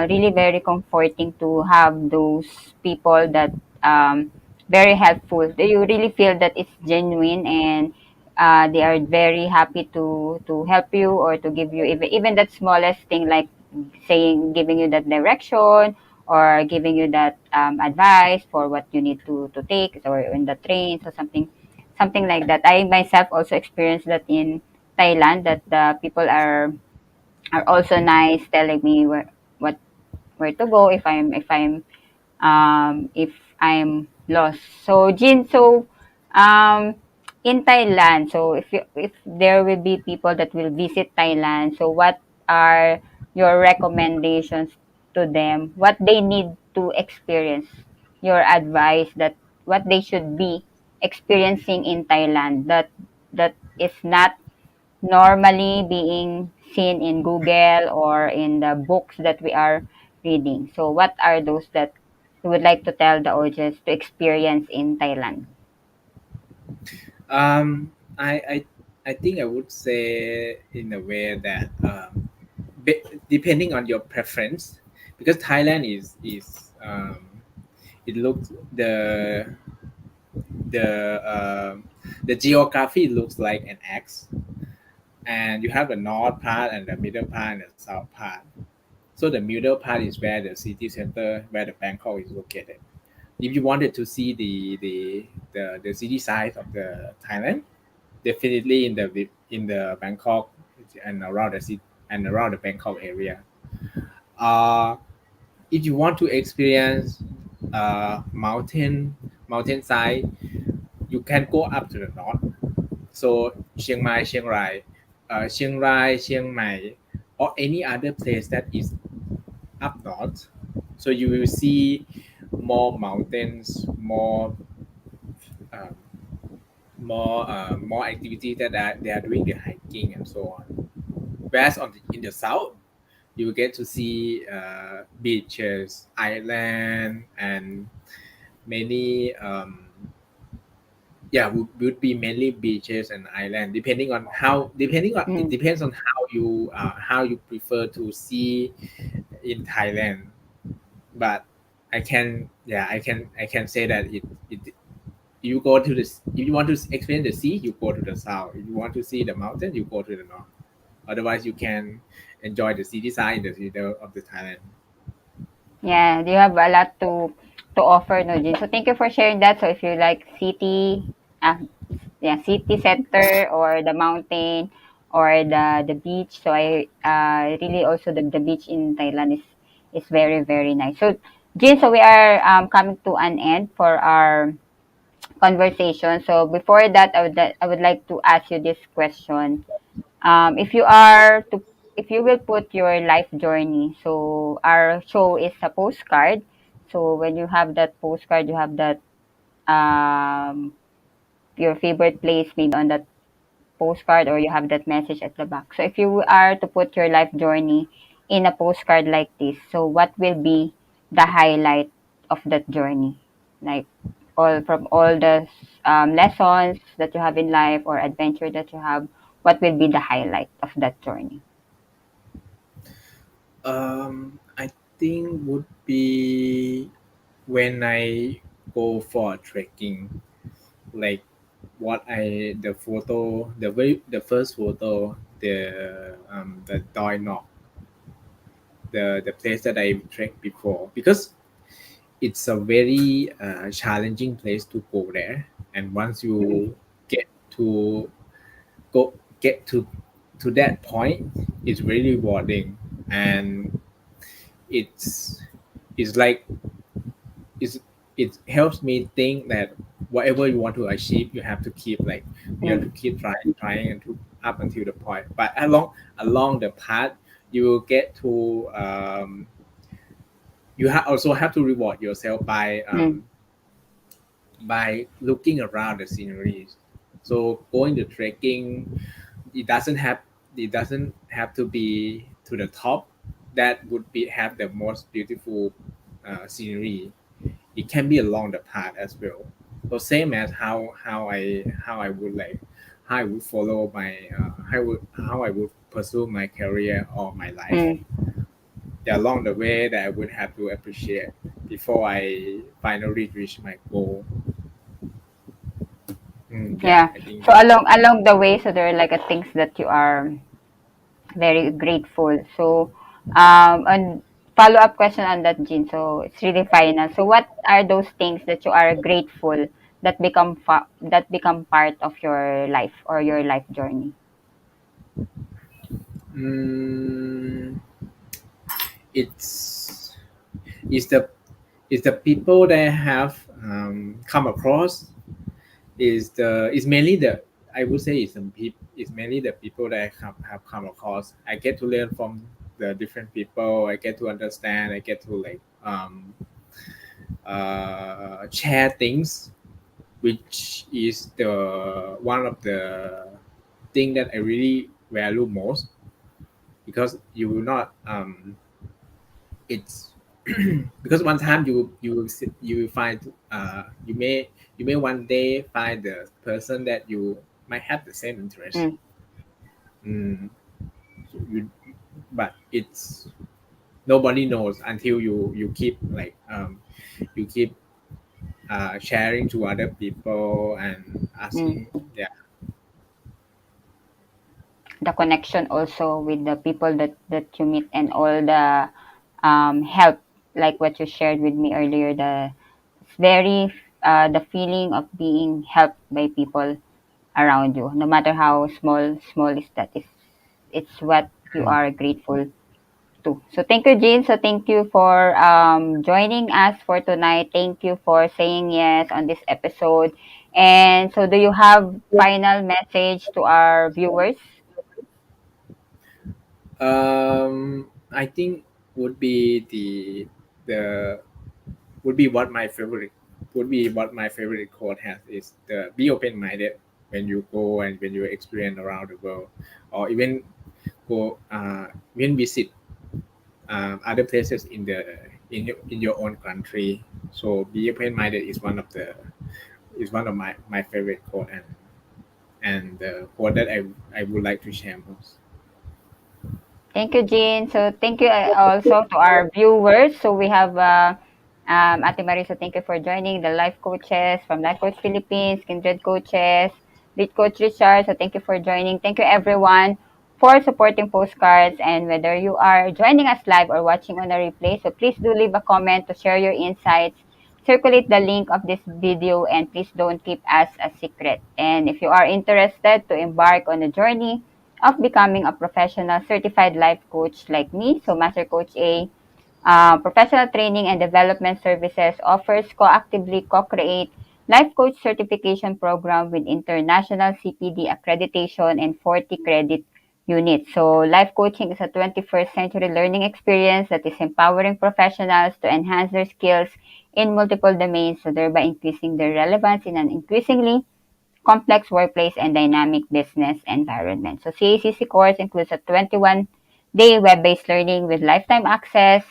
Really very comforting to have those people that very helpful. You really feel that it's genuine and they are very happy to help you or to give you even that smallest thing like saying giving you that direction or giving you that advice for what you need to take or in the train or something like that. I myself also experienced that in Thailand that the people are also nice telling me what where to go if I'm lost. So Jin, so um in Thailand, so if there will be people that will visit Thailand, so what are your recommendations to them? What they need to experience? Your advice that what they should be experiencing in Thailand that is not normally being seen in Google or in the books that we are reading. So what are those that you would like to tell the audience to experience in Thailand? Um, I think I would say in a way that depending on your preference, because Thailand it looks the the geography looks like an X, and you have the north part and the middle part and the south part. So the middle part is where the city center, where the Bangkok is located. If you wanted to see the city side of the Thailand, definitely in the Bangkok and around the city and around the Bangkok area. Uh, if you want to experience mountainside, you can go up to the north. So Chiang Mai, Chiang Mai, or any other place that is up north. So you will see more mountains, um, more activity that they are doing the hiking and so on. Whereas in the south, you will get to see beaches, island, and many would be mainly beaches and island. It Mm. depends on how you prefer to see in Thailand. But I can say that it you go to the if you want to experience the sea, you go to the south. If you want to see the mountain, you go to the north. Otherwise, you can enjoy the city side in the city of the Thailand. Yeah, you have a lot to offer, no, Jin. So thank you for sharing that. So if you like uh, city center or the mountain or the beach. So I really also the beach in Thailand is very very nice. So Jin, so we are coming to an end for our conversation. So before that, I would like to ask you this question. If you are to if you will put your life journey, so our show is a postcard. So when you have that postcard, you have that um your favorite place maybe on that postcard, or you have that message at the back. So if you are to put your life journey in a postcard like this, so what will be the highlight of that journey? Like all the lessons that you have in life or adventure that you have, what will be the highlight of that journey? I think would be when I go for trekking, like the first photo, the Doi Nok, the place that I trekked before, because it's a very challenging place to go there, and once Mm, you get to go get to that point, it's really rewarding, and it's it's like it's it helps me think that whatever you want to achieve, you have to mm, keep trying and to up until the point. But along the path, you will get to also have to reward yourself mm, by looking around the sceneries. So going to trekking, it doesn't have it doesn't have to be to the top. That would be have the most beautiful scenery. It can be along the path as well. So same as how I would how I would follow my how I would pursue my career or my life. mm. Along the way that I would have to appreciate before I finally reach my goal. Yeah. I think So along the way, so there are like things that you are very grateful. So and follow up question on that, Jean. So it's really final. So what are those things that you are grateful that become part of your life or your life journey? mm, it's it's the it's the people that I have come across is mainly the I would say it's mainly the people that have come across. I get to learn from the different people. I get to understand. I get to share things, which is the one of the thing that I really value most, because you will not it's because one time you find you may one day find the person that you might have the same interest. Mm. Mm, so but it's nobody knows until you keep like you keep sharing to other people and Mm. asking. Yeah. The connection also with the people that you meet and all the help, like what you shared with me earlier, the it's very the feeling of being helped by people around you, no matter how small is that, is it's what you Mm. are grateful to. So thank you, Jean. So thank you for joining us for tonight. Thank you for saying yes on this episode. And so do you have final message to our viewers? I think would be the would be what my favorite quote has is the be open minded when you go and when you experience around the world, or even go even visit other places in your own country. So be open minded is one of my favorite quote, and the quote that I would like to share most. Thank you, Jean. So thank you also to our viewers. So we have Ate Marisa, thank you for joining the life coaches from Life Coach Philippines, Kindred Coaches, Lead Coach Richard. So thank you for joining. Thank you everyone for supporting Postcards. And whether you are joining us live or watching on a replay, so please do leave a comment to share your insights. Circulate the link of this video and please don't keep us a secret. And if you are interested to embark on a journey of becoming a professional certified life coach like me, so Master Coach A, professional training and development services offers co-actively co-create life coach certification program with international CPD accreditation and 40 credit units. So life coaching is a 21st century learning experience that is empowering professionals to enhance their skills in multiple domains, so thereby increasing their relevance in an increasingly complex workplace and dynamic business environment. So CACC course includes a 21-day web-based learning with lifetime access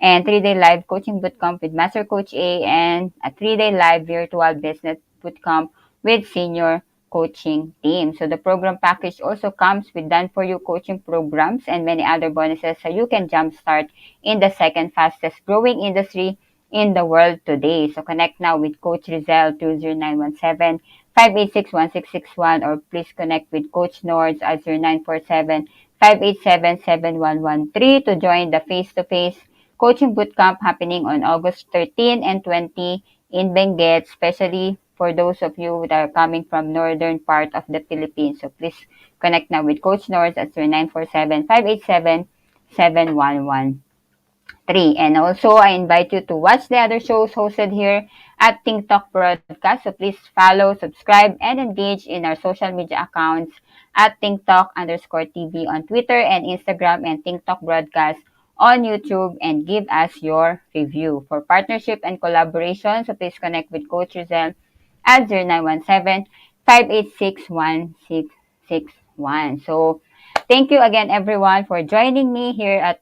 and 3-day live coaching bootcamp with Master Coach A and a 3-day live virtual business bootcamp with senior coaching team. So the program package also comes with done-for-you coaching programs and many other bonuses so you can jumpstart in the second fastest growing industry in the world today. So connect now with Coach Rizal 20917 586-1661 or please connect with Coach Nords at 0947-587-7113 to join the face-to-face coaching bootcamp happening on August 13 and 20 in Benguet, especially for those of you that are coming from northern part of the Philippines. So please connect now with Coach Nords at 0947-587-7113. And also, I invite you to watch the other shows hosted here at TikTok Broadcast. So please follow, subscribe, and engage in our social media accounts at TikTok_TV on Twitter and Instagram and TikTok Broadcast on YouTube and give us your review. For partnership and collaboration, so please connect with Coach Rizal at 0917-586-1661. So thank you again, everyone, for joining me here at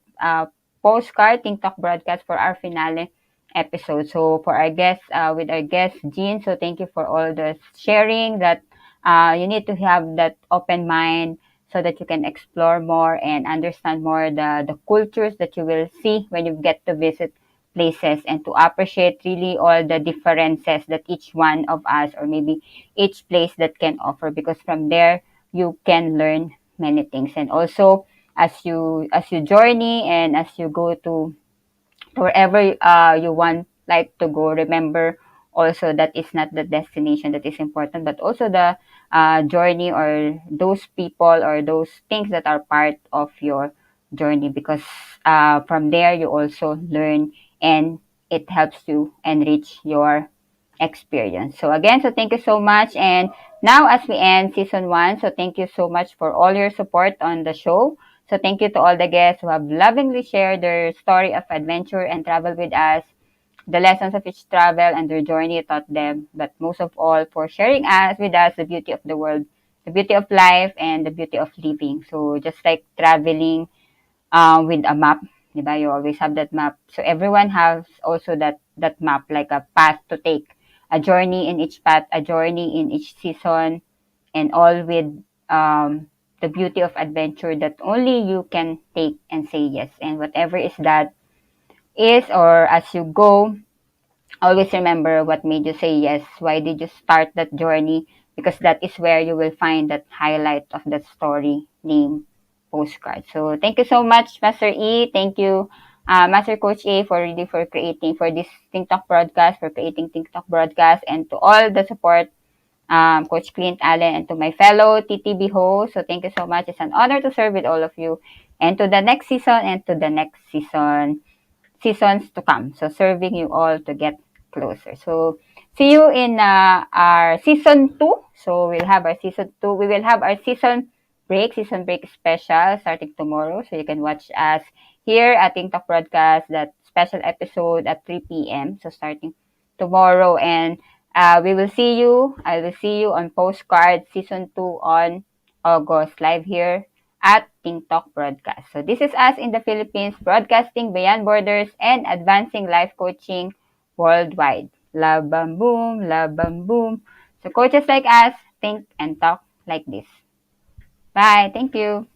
Postcard TikTok Broadcast for our finale episode. So for our guest, with our guest Jean, so thank you for all the sharing that you need to have that open mind so that you can explore more and understand more the cultures that you will see when you get to visit places and to appreciate really all the differences that each one of us or maybe each place that can offer, because from there you can learn many things. And also as you journey and as you go to wherever you want like to go, remember also that it's not the destination that is important, but also the journey or those people or those things that are part of your journey, because from there you also learn and it helps you enrich your experience. So again, so thank you so much. And now as we end season 1, so thank you so much for all your support on the show. So thank you to all the guests who have lovingly shared their story of adventure and travel with us, the lessons of each travel and their journey taught them, but most of all for sharing us with us the beauty of the world, the beauty of life, and the beauty of living. So just like traveling with a map, Diba? You always have that map. So everyone has also that map, like a path to take, a journey in each path, a journey in each season, and all with the beauty of adventure that only you can take and say yes. And whatever is that is, or as you go, always remember what made you say yes. Why did you start that journey? Because that is where you will find that highlight of that story named Postcard. So thank you so much, Master E. Thank you, Master Coach A, for really for creating for this TikTok broadcast, for creating TikTok broadcast, and to all the support, Coach Clint Allen, and to my fellow TTB hosts. So thank you so much. It's an honor to serve with all of you. And to the next season, and to the next seasons to come. So serving you all to get closer. So see you in our season 2. So we'll have our season 2. We will have our season break special starting tomorrow. So you can watch us here at TikTok Broadcast, that special episode at 3 p.m. So starting tomorrow. And we will see you. I will see you on Postcards season 2 on August, live here at TikTok Broadcast. So this is us in the Philippines, broadcasting beyond borders and advancing life coaching worldwide. Love bam boom, love bam boom. So coaches like us think and talk like this. Bye. Thank you.